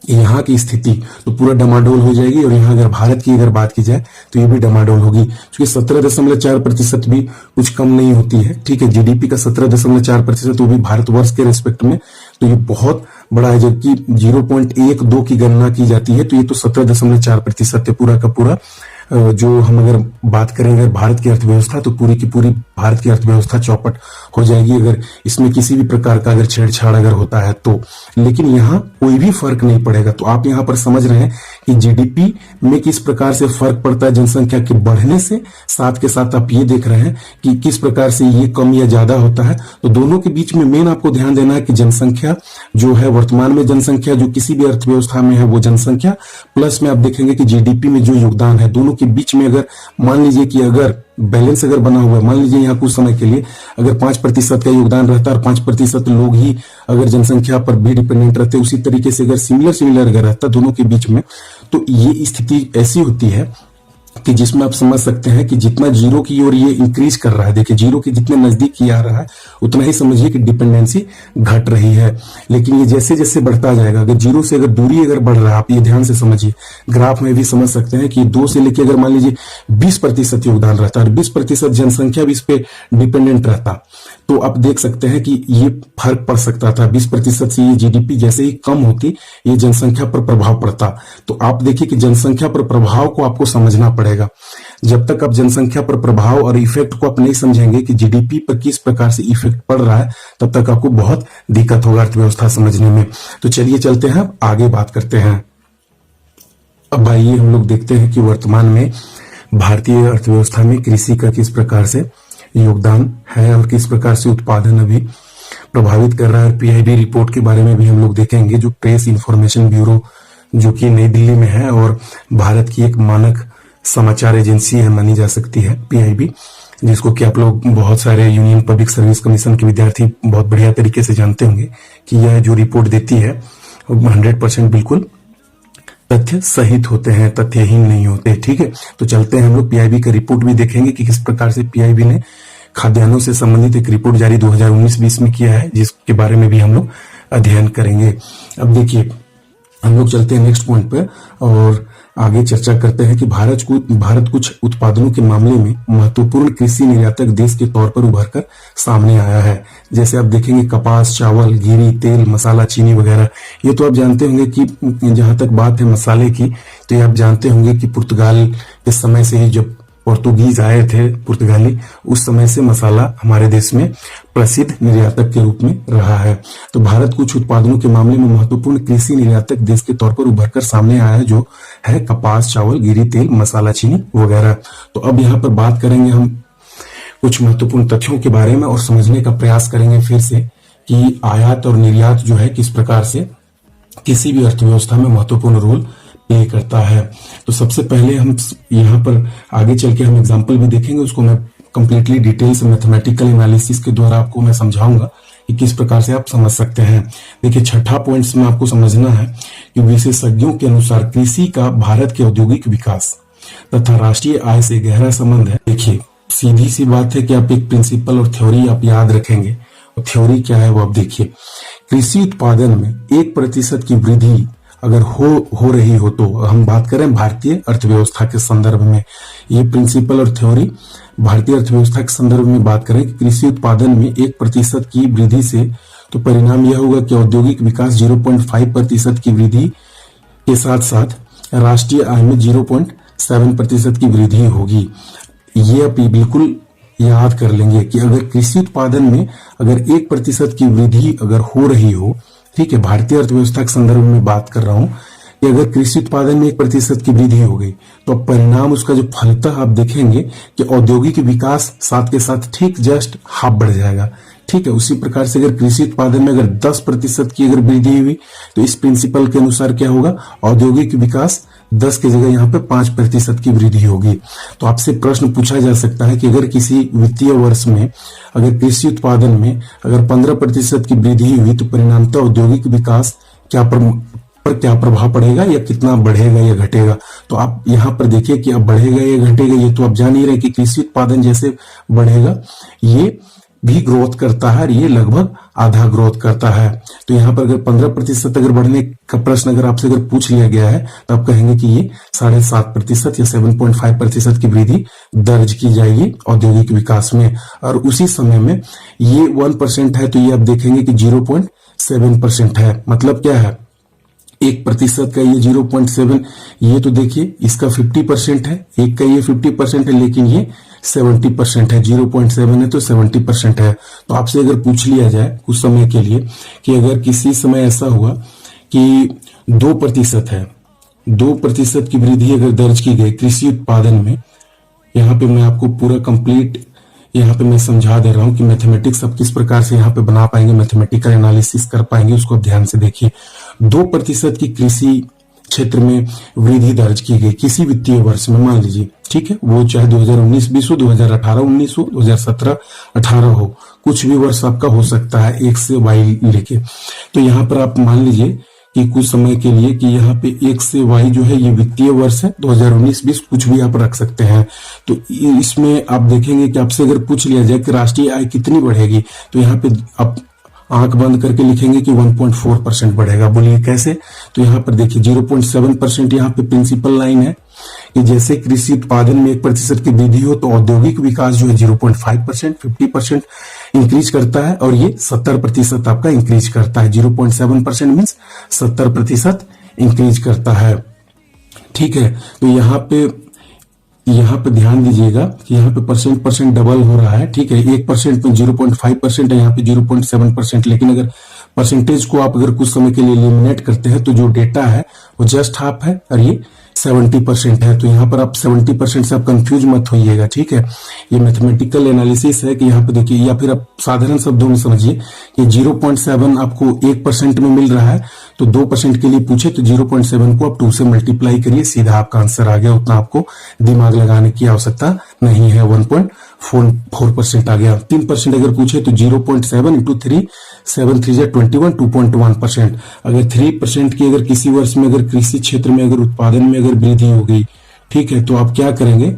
यहाँ की स्थिति तो पूरा डमाडोल हो जाएगी, और यहाँ अगर भारत की अगर बात की जाए तो ये भी डमाडोल होगी, क्योंकि 17.4% भी कुछ कम नहीं होती है। ठीक है, जीडीपी का 17.4% वो भी भारतवर्ष के रेस्पेक्ट में, तो ये बहुत बड़ा है। जबकि 0.12 की गणना की जाती है तो ये तो 17.4% है पूरा का पूरा। जो हम अगर बात करेंगे भारत की अर्थव्यवस्था तो पूरी की पूरी भारत की अर्थव्यवस्था चौपट हो जाएगी अगर इसमें किसी भी प्रकार का अगर छेड़छाड़ अगर होता है तो। लेकिन यहाँ कोई भी फर्क नहीं पड़ेगा। तो आप यहाँ पर समझ रहे हैं कि जीडीपी में किस प्रकार से फर्क पड़ता है जनसंख्या के बढ़ने से, साथ के साथ आप ये देख रहे हैं कि किस प्रकार से ये कम या ज्यादा होता है। तो दोनों के बीच में मेन आपको ध्यान देना है कि जनसंख्या जो है वर्तमान में जनसंख्या जो किसी भी अर्थव्यवस्था में है वो जनसंख्या प्लस में आप देखेंगे कि जीडीपी में जो योगदान है, दोनों के बीच में अगर मान लीजिए कि अगर बैलेंस अगर बना हुआ है, मान लीजिए यहाँ कुछ समय के लिए अगर 5% का योगदान रहता है और 5% लोग ही अगर जनसंख्या पर भी डिपेंडेंट रहते, उसी तरीके से अगर सिमिलर अगर रहता दोनों के बीच में, तो ये स्थिति ऐसी होती है कि जिसमें आप समझ सकते हैं कि जितना जीरो की ओर ये इंक्रीज कर रहा है, देखिए जीरो के जितने नजदीक ये आ रहा है उतना ही समझिए कि डिपेंडेंसी घट रही है। लेकिन ये जैसे जैसे बढ़ता जाएगा, अगर जीरो से अगर दूरी अगर बढ़ रहा है, आप ये ध्यान से समझिए, ग्राफ में भी समझ सकते हैं कि 2 से लेकर अगर मान लीजिए 20% योगदान रहता है और 20% जनसंख्या भी इस पे डिपेंडेंट रहता, तो आप देख सकते हैं कि ये फर्क पड़ सकता था। 20% से ये जीडीपी जैसे ही कम होती ये जनसंख्या पर प्रभाव पड़ता। तो आप देखिए कि जनसंख्या पर प्रभाव को आपको समझना पड़ेगा। जब तक आप जनसंख्या पर प्रभाव और इफेक्ट को आप नहीं समझेंगे कि जीडीपी पर किस प्रकार से इफेक्ट पड़ रहा है, तब तक आपको बहुत दिक्कत होगा अर्थव्यवस्था समझने में। तो चलिए चलते हैं, आगे बात करते हैं। अब आइए हम लोग देखते हैं कि वर्तमान में भारतीय अर्थव्यवस्था में कृषि का किस प्रकार से योगदान है और किस प्रकार से उत्पादन अभी प्रभावित कर रहा है। पीआईबी रिपोर्ट के बारे में भी हम लोग देखेंगे, जो प्रेस इंफॉर्मेशन ब्यूरो जो कि नई दिल्ली में है और भारत की एक मानक समाचार एजेंसी है मानी जा सकती है पीआईबी, जिसको कि आप लोग बहुत सारे यूनियन पब्लिक सर्विस कमीशन के विद्यार्थी बहुत बढ़िया तरीके से जानते होंगे कि यह जो रिपोर्ट देती है 100% बिल्कुल तथ्य सहित होते हैं, तथ्यहीन नहीं होते। ठीक है, तो चलते हैं हम लोग पीआईबी का रिपोर्ट भी देखेंगे कि किस प्रकार से पीआईबी ने खाद्यान्नों से संबंधित एक रिपोर्ट जारी 2019-20 में किया है, जिसके बारे में भी हम लोग अध्ययन करेंगे। अब देखिए हम लोग चलते हैं नेक्स्ट पॉइंट पे और आगे चर्चा करते हैं कि भारत कुछ उत्पादनों के मामले में महत्वपूर्ण कृषि निर्यातक देश के तौर पर उभर कर सामने आया है। जैसे आप देखेंगे कपास, चावल, घी, तेल, मसाला, चीनी वगैरह। ये तो आप जानते होंगे कि जहां तक बात है मसाले की, तो ये आप जानते होंगे कि पुर्तगाल के समय से ही, जब पोर्तुगीज आए थे पुर्तगाली, उस समय से मसाला हमारे देश में प्रसिद्ध निर्यातक के रूप में रहा है। तो भारत कुछ उत्पादनों के मामले में महत्वपूर्ण कृषि निर्यातक देश के तौर पर उभरकर सामने आया है, जो है कपास, चावल, गिरी, तेल, मसाला, चीनी वगैरह। तो अब यहाँ पर बात करेंगे हम कुछ महत्वपूर्ण तथ्यों के बारे में और समझने का प्रयास करेंगे फिर से कि आयात और निर्यात जो है किस प्रकार से किसी भी अर्थव्यवस्था में महत्वपूर्ण रोल प्ले करता है। तो सबसे पहले हम यहाँ पर आगे चल के हम एग्जाम्पल भी देखेंगे, उसको मैं कंप्लीटली डिटेल से मैथमेटिकल एनालिसिस के द्वारा आपको मैं समझाऊंगा कि किस प्रकार से आप समझ सकते हैं। देखिए छठा पॉइंट्स में आपको समझना है कि विशेषज्ञों के अनुसार कृषि का भारत के औद्योगिक विकास तथा राष्ट्रीय आय से गहरा संबंध है। देखिए सीधी सी बात है कि आप एक प्रिंसिपल और थ्योरी आप याद रखेंगे, और थ्योरी क्या है वो आप देखिए। कृषि उत्पादन में 1% की वृद्धि अगर हो रही हो, तो हम बात करें भारतीय अर्थव्यवस्था के संदर्भ में, ये प्रिंसिपल और थ्योरी भारतीय अर्थव्यवस्था के संदर्भ में बात करें कि कृषि उत्पादन में 1% की वृद्धि से तो परिणाम यह होगा कि औद्योगिक विकास 0.5% की वृद्धि के साथ साथ राष्ट्रीय आय में 0.7% की वृद्धि होगी। ये आप बिल्कुल याद कर लेंगे कि अगर कृषि उत्पादन में अगर 1% की वृद्धि अगर हो रही हो, ठीक है, भारतीय अर्थव्यवस्था के संदर्भ में बात कर रहा हूं कि अगर कृषि उत्पादन में 1% की वृद्धि हो गई तो परिणाम उसका जो फलतः आप देखेंगे कि औद्योगिक विकास साथ के साथ ठीक जस्ट हाफ बढ़ जाएगा। ठीक है, उसी प्रकार से अगर कृषि उत्पादन में अगर 10% की अगर वृद्धि हुई तो इस प्रिंसिपल के अनुसार क्या होगा, औद्योगिक विकास 10 की जगह यहाँ पे 5% की वृद्धि होगी। तो आपसे प्रश्न पूछा जा सकता है कि अगर किसी वित्तीय वर्ष में अगर कृषि उत्पादन में अगर 15% की वृद्धि हुई तो परिणामतः औद्योगिक विकास पर क्या प्रभाव पड़ेगा, या कितना बढ़ेगा या घटेगा। तो आप यहाँ पर देखिए कि अब बढ़ेगा या घटेगा, ये तो आप जान ही रहे कि कृषि उत्पादन जैसे बढ़ेगा ये भी ग्रोथ करता है और ये लगभग आधा ग्रोथ करता है। तो यहाँ पर अगर 15% अगर बढ़ने का प्रश्न अगर आपसे अगर पूछ लिया गया है तो आप कहेंगे कि ये 7.5% या 7.5% की वृद्धि दर्ज की जाएगी औद्योगिक विकास में। और उसी समय में ये 1% है तो ये आप देखेंगे कि 0.7% है। मतलब क्या है, 1% का ये 0.7, ये तो देखिए इसका 50% है, एक का ये 50% है, लेकिन ये 70% है। 0.7 है तो 70% है। तो आपसे अगर पूछ लिया जाए कुछ समय के लिए कि अगर किसी समय ऐसा हुआ कि 2% है, 2% की वृद्धि अगर दर्ज की गई कृषि उत्पादन में, यहाँ पे मैं आपको पूरा कंप्लीट यहाँ पे मैं समझा दे रहा हूं कि मैथमेटिक्स आप किस प्रकार से यहाँ पे बना पाएंगे, मैथमेटिकल एनालिसिस कर पाएंगे, उसको ध्यान से देखिए। 2% की कृषि क्षेत्र में वृद्धि दर्ज की गई किसी वित्तीय वर्ष में, मान लीजिए, ठीक है, वो चाहे 2019-20 हो, 2018-19 हो, 2017-18 हो, कुछ भी वर्ष आपका हो सकता है 1 से y लेके। तो यहाँ पर आप मान लीजिए कि कुछ समय के लिए कि यहाँ पे 1 से y जो है ये वित्तीय वर्ष है 2019-20, कुछ भी आप रख सकते हैं। तो इसमें आप देखेंगे कि आपसे अगर पूछ लिया जाए कि राष्ट्रीय आय कितनी बढ़ेगी, तो यहाँ पे आप आंख बंद करके लिखेंगे कि 1.4% बढ़ेगा। बोलिए कैसे, तो यहाँ पर देखिए 0.7% यहाँ पे प्रिंसिपल लाइन है कि जैसे कृषि उत्पादन में 1% की वृद्धि हो तो औद्योगिक विकास जो है 0.5%, 50% इंक्रीज करता है, और ये 70% आपका इंक्रीज करता है। 0.7% मीन्स 70% इंक्रीज करता है। ठीक है, तो यहाँ पे ध्यान दीजिएगा कि यहाँ पे परसेंट डबल हो रहा है। ठीक है, 1% में 0.5% है, यहाँ पे 0.7%, लेकिन अगर परसेंटेज को आप अगर कुछ समय के लिए एलिमिनेट करते हैं तो जो डेटा है वो जस्ट हाफ है और ये 70% है। तो यहाँ पर आप 70% से आप कंफ्यूज मत होइएगा। ठीक है, ये मैथमेटिकल एनालिसिस है कि यहाँ पे देखिए, या फिर आप साधारण शब्दों में समझिए कि 0.7 आपको 1% में मिल रहा है, तो 2% के लिए पूछे तो 0.7 को आप 2 से मल्टीप्लाई करिए, सीधा आपका आंसर आ गया। उतना आपको दिमाग लगाने की आवश्यकता नहीं है, 1.4% आ गया। 3% अगर पूछे तो 0.7 इंटू 3, 7 3 21, 2.1%। अगर 3% की अगर किसी वर्ष में अगर कृषि क्षेत्र में अगर उत्पादन में अगर वृद्धि हो गई, ठीक है, तो आप क्या करेंगे,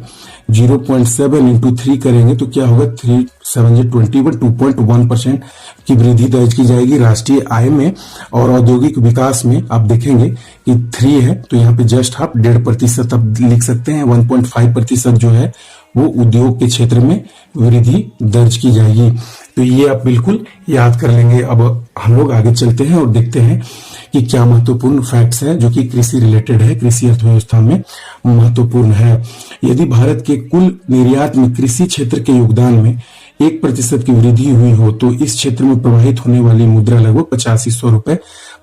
0.7 इंटू 3 करेंगे तो क्या होगा, 3 7 21, 2.1% की वृद्धि दर्ज की जाएगी राष्ट्रीय आय में। और औद्योगिक विकास में आप देखेंगे कि 3 है तो यहाँ पे जस्ट आप 1.5% आप लिख सकते हैं। 1.5% जो है वो उद्योग के क्षेत्र में वृद्धि दर्ज की जाएगी। तो ये आप बिल्कुल याद कर लेंगे। अब हम लोग आगे चलते हैं और देखते हैं कि क्या महत्वपूर्ण फैक्ट्स है जो कि कृषि रिलेटेड है, कृषि अर्थव्यवस्था में महत्वपूर्ण है। यदि भारत के कुल निर्यात में कृषि क्षेत्र के योगदान में 1% की वृद्धि हुई हो तो इस क्षेत्र में प्रवाहित होने वाली मुद्रा लगभग 8500 रुपए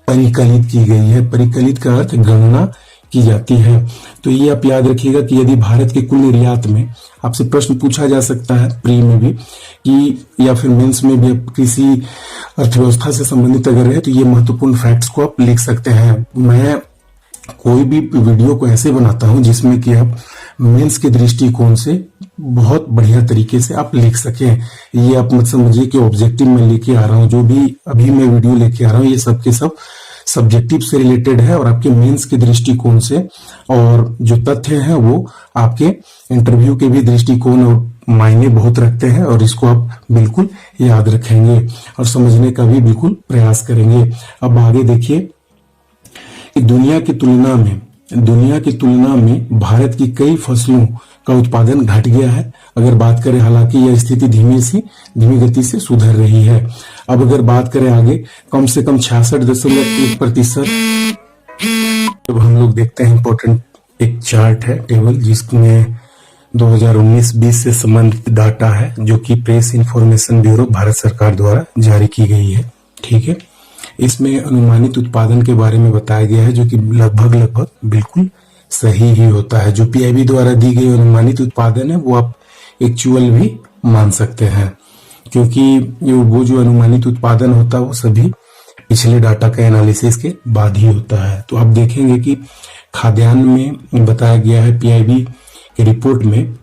परिकलित की गई है। परिकलित का अर्थ गणना की जाती है। तो ये आप याद रखिएगा कि यदि भारत के कुल निर्यात में, आपसे प्रश्न पूछा जा सकता है प्री में भी कि या फिर मेंस में भी, कृषि अर्थव्यवस्था से संबंधित अगर है तो ये महत्वपूर्ण फैक्ट्स को आप लिख सकते हैं। मैं कोई भी वीडियो को ऐसे बनाता हूं जिसमें कि आप मेंस के दृष्टिकोण से बहुत बढ़िया तरीके से आप लिख सकें। ये आप मत समझिए कि ऑब्जेक्टिव में लेके आ रहा हूं, जो भी अभी मैं वीडियो लेके आ रहा हूं ये सब के सब सब्जेक्टिव से रिलेटेड है और आपके मेंस के दृष्टिकोण से, और जो तथ्य हैं वो आपके इंटरव्यू के भी दृष्टिकोण और मायने बहुत रखते हैं, और इसको आप बिल्कुल याद रखेंगे और समझने का भी बिल्कुल प्रयास करेंगे। अब आगे देखिए कि दुनिया की तुलना में भारत की कई फसलों का उत्पादन घट गया है। अगर बात करें, हालांकि यह स्थिति धीमी गति से सुधर रही है। अब अगर बात करें आगे, कम से कम 66.1%। जब हम लोग देखते हैं इंपॉर्टेंट एक चार्ट है, टेबल, जिसमें 2019-20 से संबंधित डाटा है, जो कि प्रेस इंफॉर्मेशन ब्यूरो भारत सरकार द्वारा जारी की गई है। ठीक है, इसमें अनुमानित उत्पादन के बारे में बताया गया है, जो कि लगभग बिल्कुल सही ही होता है। जो पीआईबी द्वारा दी गई अनुमानित उत्पादन है वो आप एक्चुअल भी मान सकते हैं, क्योंकि वो जो अनुमानित उत्पादन होता है वो सभी पिछले डाटा का एनालिसिस के बाद ही होता है। तो आप देखेंगे कि खाद्यान्न में बताया गया है पीआईबी की रिपोर्ट में,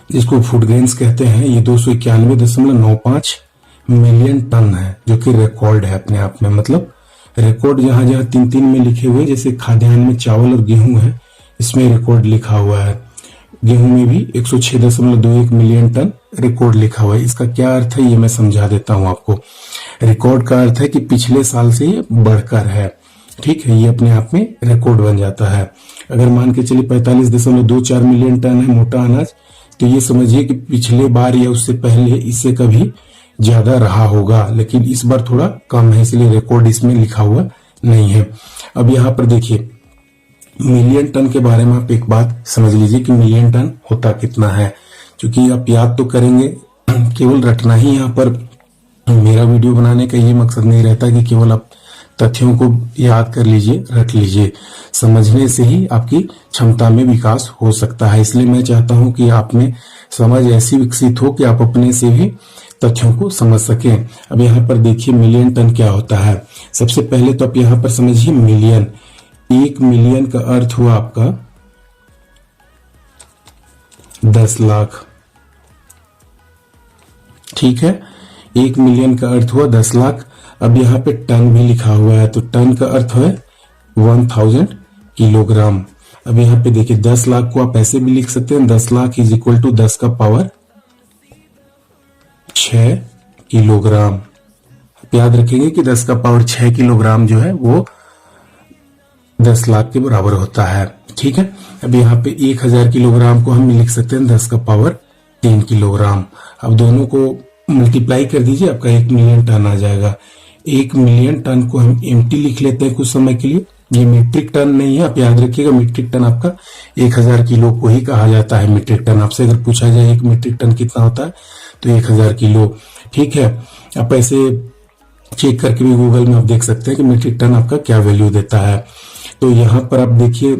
जिसको फूड ग्रेन्स कहते हैं, ये 291.95 मिलियन टन है, जो कि रिकॉर्ड है अपने आप में। मतलब रिकॉर्ड जहां जहां 3-3 में लिखे हुए, जैसे खाद्यान्न में चावल और गेहूं है, इसमें रिकॉर्ड लिखा हुआ है। गेहूं में भी 106.21 मिलियन टन रिकॉर्ड लिखा हुआ है। इसका क्या अर्थ है ये मैं समझा देता हूं आपको। रिकॉर्ड का अर्थ है कि पिछले साल से ये बढ़कर है। ठीक है, ये अपने आप में रिकॉर्ड बन जाता है। अगर मान के चलिए 45.24 मिलियन टन है मोटा अनाज, तो ये समझिए कि पिछले बार या उससे पहले इससे कभी ज्यादा रहा होगा, लेकिन इस बार थोड़ा कम है, इसलिए रिकॉर्ड इसमें लिखा हुआ नहीं है। अब यहाँ पर देखिए मिलियन टन के बारे में आप एक बात समझ लीजिए कि मिलियन टन होता कितना है, क्योंकि आप याद तो करेंगे, केवल रटना ही यहाँ पर मेरा वीडियो बनाने का ये मकसद नहीं रहता कि केवल आप तथ्यों को याद कर लीजिए, रट लीजिए। समझने से ही आपकी क्षमता में विकास हो सकता है। इसलिए मैं चाहता हूं कि आप में समझ ऐसी विकसित हो कि आप अपने से भी तथ्यों को समझ सकें। अब यहाँ पर देखिए मिलियन टन क्या होता है। सबसे पहले तो आप यहाँ पर समझिए मिलियन, 1 मिलियन का अर्थ हुआ आपका 10 लाख। ठीक है, 1 मिलियन का अर्थ हुआ 10 लाख। अब यहाँ पे टन भी लिखा हुआ है, तो टन का अर्थ है 1000 किलोग्राम। अब यहाँ पे देखिए 10 लाख को आप ऐसे भी लिख सकते हैं, 10 लाख इज इक्वल टू 10 का पावर 6 किलोग्राम। आप याद रखेंगे कि 10 का पावर 6 किलोग्राम जो है वो 10 लाख के बराबर होता है। ठीक है, अब यहाँ पे 1000 किलोग्राम को हम लिख सकते हैं 10 का पावर 3 किलोग्राम। अब दोनों को मल्टीप्लाई कर दीजिए, आपका 1 मिलियन टन आ जाएगा। 1 मिलियन टन को हम एमटी लिख लेते हैं कुछ समय के लिए, ये मीट्रिक टन नहीं है, आप याद रखिएगा। मीट्रिक टन आपका 1000 किलो को ही कहा जाता है मीट्रिक टन। आपसे अगर पूछा जाए 1 मीट्रिक टन कितना होता है तो 1000 किलो। ठीक है, आप ऐसे चेक करके भी गूगल में आप देख सकते हैं कि मीट्रिक टन आपका क्या वैल्यू देता है। तो यहाँ पर आप देखिए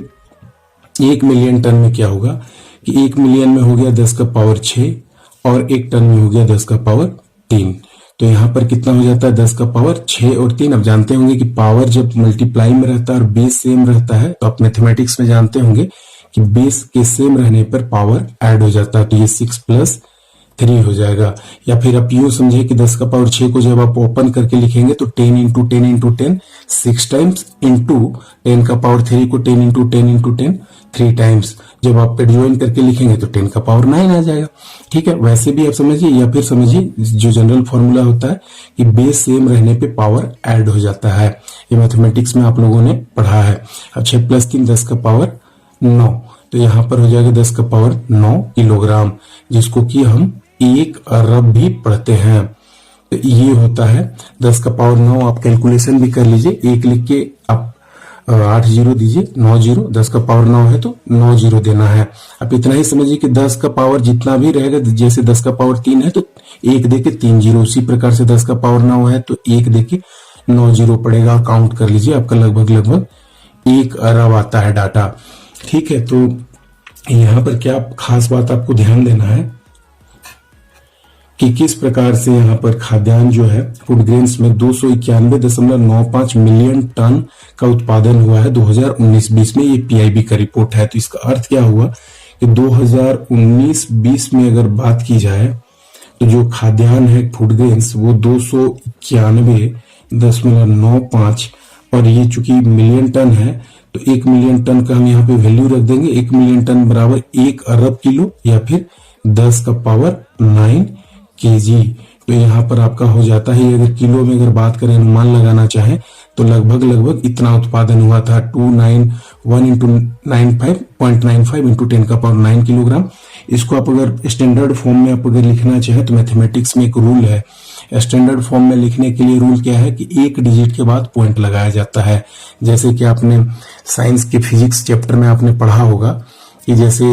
1 मिलियन टन में क्या होगा कि 1 मिलियन में हो गया 10 का पावर 6 और 1 टन में हो गया 10 का पावर 3। तो यहाँ पर कितना हो जाता है 10 का पावर 6 और 3। अब जानते होंगे कि पावर जब मल्टीप्लाई में रहता है और बेस सेम रहता है, तो आप मैथमेटिक्स में जानते होंगे कि बेस के सेम रहने पर पावर ऐड हो जाता है, तो ये 6 + 3 हो जाएगा। या फिर आप यूं समझे कि 10 का पावर 6 को जब आप ओपन करके लिखेंगे तो 10 × 10 × 10 6 टाइम्स, इंटू 10 का पावर 3 को 10 × 10 × 10 3 टाइम्स। जब आप एडजॉइन करके लिखेंगे तो 10 का पावर 9 आ जाएगा। ठीक है, वैसे भी आप समझिए, या फिर समझिए जो जनरल फॉर्मूला होता है कि बेस सेम रहने पे पावर ऐड हो जाता है। ये मैथमेटिक्स में आप लोगों ने पढ़ा है। अब 6 + 3 10 का पावर 9, तो यहाँ पर हो जाएगा 10 का पावर 9 किलोग्राम, जिसको कि हम 1 अरब भी पढ़ते हैं। तो ये होता है 10 का पावर 9। आप कैलकुलेशन भी कर लीजिए, 1 लिख के आप 8 जीरो दीजिए, 9 जीरो। 10 का पावर 9 है तो 9 जीरो देना है। आप इतना ही समझिए कि 10 का पावर जितना भी रहेगा, जैसे 10 का पावर 3 है तो 1 देके 3 जीरो, उसी प्रकार से 10 का पावर 9 है तो 1 देके 9 जीरो पड़ेगा। काउंट कर लीजिए, आपका लगभग 1 अरब आता है डाटा। ठीक है, तो यहाँ पर क्या खास बात आपको ध्यान देना है कि किस प्रकार से यहाँ पर खाद्यान्न जो है फूड ग्रेन्स में 291.95 मिलियन टन का उत्पादन हुआ है 2019-20 में। ये पीआईबी का रिपोर्ट है। तो इसका अर्थ क्या हुआ कि 2019-20 में अगर बात की जाए तो जो खाद्यान्न है फूड ग्रेन्स वो 291.95 और ये चूंकि मिलियन टन है तो 1 मिलियन टन का हम यहाँ पे वैल्यू रख देंगे। 1 मिलियन टन बराबर 1 अरब किलो या फिर 10 का पावर 9 केजी। तो यहाँ पर आपका हो जाता है, अगर किलो में अगर बात करें अनुमान लगाना चाहे तो लगभग इतना उत्पादन हुआ था 291 इंटू 95.95 इंटू 10 का पावर 9 किलोग्राम। इसको आप अगर स्टैंडर्ड फॉर्म में आप अगर लिखना चाहे तो मैथमेटिक्स में एक रूल है। स्टैंडर्ड फॉर्म में लिखने के लिए रूल क्या है कि एक डिजिट के बाद पॉइंट लगाया जाता है। जैसे कि आपने साइंस के फिजिक्स चैप्टर में आपने पढ़ा होगा कि जैसे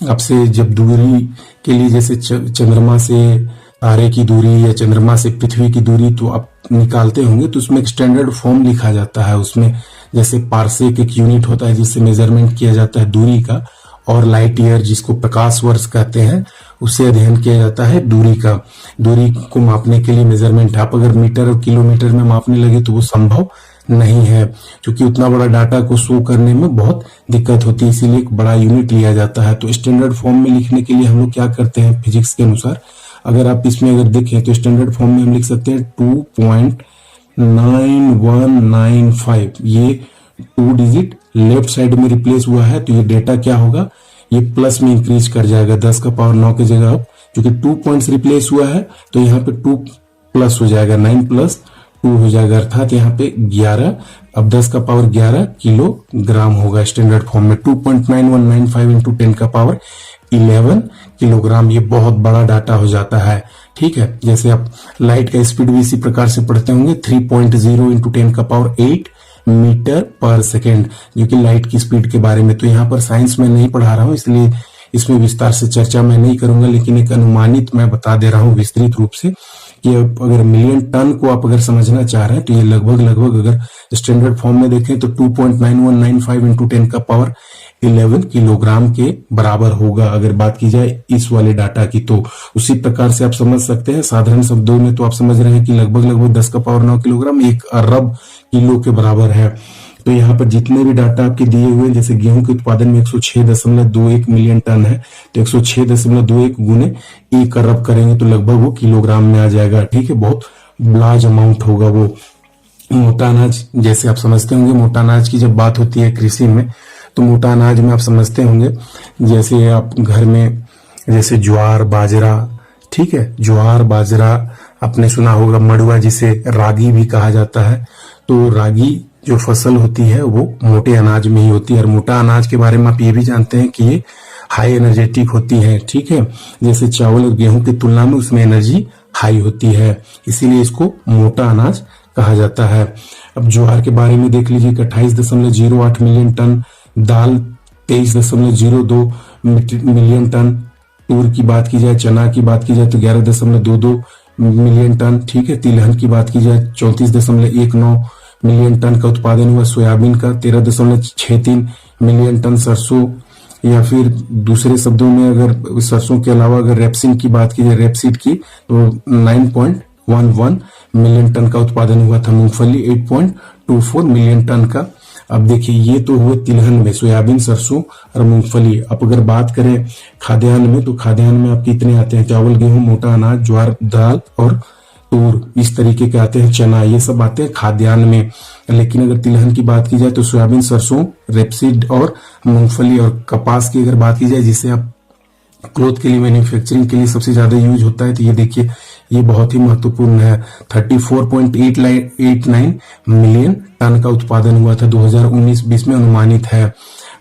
आपसे जब दूरी के लिए जैसे चंद्रमा से तारे की दूरी या चंद्रमा से पृथ्वी की दूरी तो आप निकालते होंगे तो उसमें एक स्टैंडर्ड फॉर्म लिखा जाता है। उसमें जैसे पार्सेक एक यूनिट होता है जिससे मेजरमेंट किया जाता है दूरी का, और लाइट ईयर जिसको प्रकाश वर्ष कहते हैं उससे अध्ययन किया जाता है दूरी का। दूरी को मापने के लिए मेजरमेंट आप अगर मीटर और किलोमीटर में मापने लगे तो वो संभव नहीं है, क्योंकि उतना बड़ा डाटा को शो करने में बहुत दिक्कत होती है, इसीलिए एक बड़ा यूनिट लिया जाता है। तो स्टैंडर्ड फॉर्म में लिखने के लिए हम लोग क्या करते हैं फिजिक्स के अनुसार, अगर आप इसमें अगर देखें तो स्टैंडर्ड फॉर्म में हम लिख सकते हैं 2.9195। ये 2 डिजिट लेफ्ट साइड में रिप्लेस हुआ है तो ये डेटा क्या होगा, ये प्लस में इंक्रीज कर जाएगा 10 का पावर 9 की जगह। अब क्योंकि 2 पॉइंट्स रिप्लेस हुआ है तो यहाँ पे 2 प्लस हो जाएगा, 9 प्लस 2 हो जाएगा, अर्थात यहाँ पे 11। अब 10 का पावर 11 किलोग्राम होगा स्टैंडर्ड फॉर्म में। 2.9195 इंटू 10 का पावर 11 किलोग्राम। ये बहुत बड़ा डाटा हो जाता है, ठीक है। जैसे आप लाइट का स्पीड भी इसी प्रकार से पढ़ते होंगे, 3.0 इंटू 10 का पावर 8 मीटर पर सेकेंड, जो कि लाइट की स्पीड के बारे में। तो यहाँ पर साइंस में नहीं पढ़ा रहा हूँ इसलिए इसमें विस्तार से चर्चा मैं नहीं करूंगा, लेकिन एक अनुमानित मैं बता दे रहा हूँ विस्तृत रूप से कि अगर मिलियन टन को आप अगर समझना चाह रहे हैं तो ये लगभग अगर स्टैंडर्ड फॉर्म में देखें तो 2.9195 इंटू 10 का पावर 11 किलोग्राम के बराबर होगा अगर बात की जाए इस वाले डाटा की। तो उसी प्रकार से आप समझ सकते हैं, साधारण शब्दों में तो आप समझ रहे हैं कि लगभग 10 का पावर 9 किलोग्राम 1 अरब किलो के बराबर है। तो यहाँ पर जितने भी डाटा आपके दिए हुए हैं, जैसे गेहूं के उत्पादन में 106.21 मिलियन टन है तो 106.21 गुने 1 अरब करेंगे तो लगभग वो किलोग्राम में आ जाएगा, ठीक है। बहुत लार्ज अमाउंट होगा वो। मोटा अनाज, जैसे आप समझते होंगे मोटा अनाज की जब बात होती है कृषि में तो मोटा अनाज में आप समझते होंगे जैसे आप घर में जैसे ज्वार बाजरा, ठीक है, ज्वार बाजरा आपने सुना होगा, मड़ुआ जिसे रागी भी कहा जाता है। तो रागी जो फसल होती है वो मोटे अनाज में ही होती है। और मोटा अनाज के बारे में आप ये भी जानते हैं कि ये हाई एनर्जेटिक होती है, ठीक है। जैसे चावल और गेहूं की तुलना में उसमें एनर्जी हाई होती है, इसीलिए इसको मोटा अनाज कहा जाता है। अब ज्वार के बारे में देख लीजिए, 28.08 मिलियन टन, दाल 23.02 मिलियन टन, तूर की बात की जाए, चना की बात की जाए तो 11.22 मिलियन टन, ठीक है। तिलहन की बात की जाए 34.19 मिलियन टन का उत्पादन हुआ। सोयाबीन का 13.63 मिलियन टन। सरसों या फिर दूसरे शब्दों में अगर सरसों के अलावा अगर रेपसीड की बात की जाए, रेपसीड की, तो 9.11 मिलियन टन का उत्पादन हुआ था। मूंगफली 8.24 मिलियन टन का। अब देखिए ये तो हुए तिलहन में, सोयाबीन, सरसों और मूंगफली। अब अगर बात करें खाद्यान्न में तो खाद्यान्न में आपके इतने आते हैं, चावल गेहूं मोटा अनाज ज्वार दाल और तूर, इस तरीके के आते हैं, चना, ये सब आते हैं खाद्यान्न में। लेकिन अगर तिलहन की बात की जाए तो सोयाबीन, सरसों, रेपसीड और मूंगफली और कपास की अगर बात की जाए जिसे आप क्लोथ के लिए मैन्युफैक्चरिंग के लिए सबसे ज्यादा यूज होता है, तो ये देखिए ये बहुत ही महत्वपूर्ण है। 34.89 मिलियन टन का उत्पादन हुआ था 2019-20 में, अनुमानित है।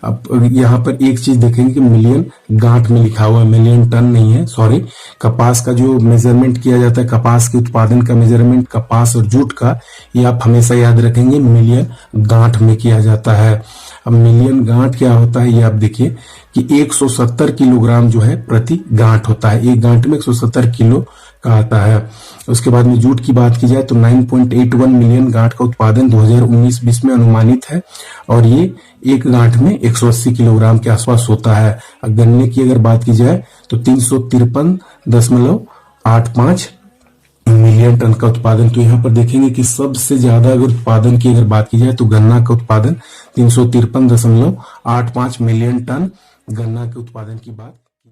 अब यहाँ पर एक चीज देखेंगे कि मिलियन गांठ में लिखा हुआ है, मिलियन टन नहीं है, सॉरी। कपास का जो मेजरमेंट किया जाता है, कपास के उत्पादन का मेजरमेंट कपास और जूट का, ये आप हमेशा याद रखेंगे मिलियन गांठ में किया जाता है। अब मिलियन गांठ क्या होता है ये आप देखिए कि 170 किलोग्राम जो है प्रति गांठ होता है, एक गांठ में 170 किलो का आता है। उसके बाद में जूट की बात की जाए तो 9.81 मिलियन गांठ का उत्पादन 2019-20 में अनुमानित है, और ये एक गांठ में 180 किलोग्राम के आसपास होता है। गन्ने की अगर बात की जाए तो 353.8 8.5 मिलियन टन का उत्पादन। तो यहाँ पर देखेंगे कि सबसे ज्यादा अगर उत्पादन की अगर बात की जाए तो गन्ना का उत्पादन 353.85 मिलियन टन गन्ना के उत्पादन की बात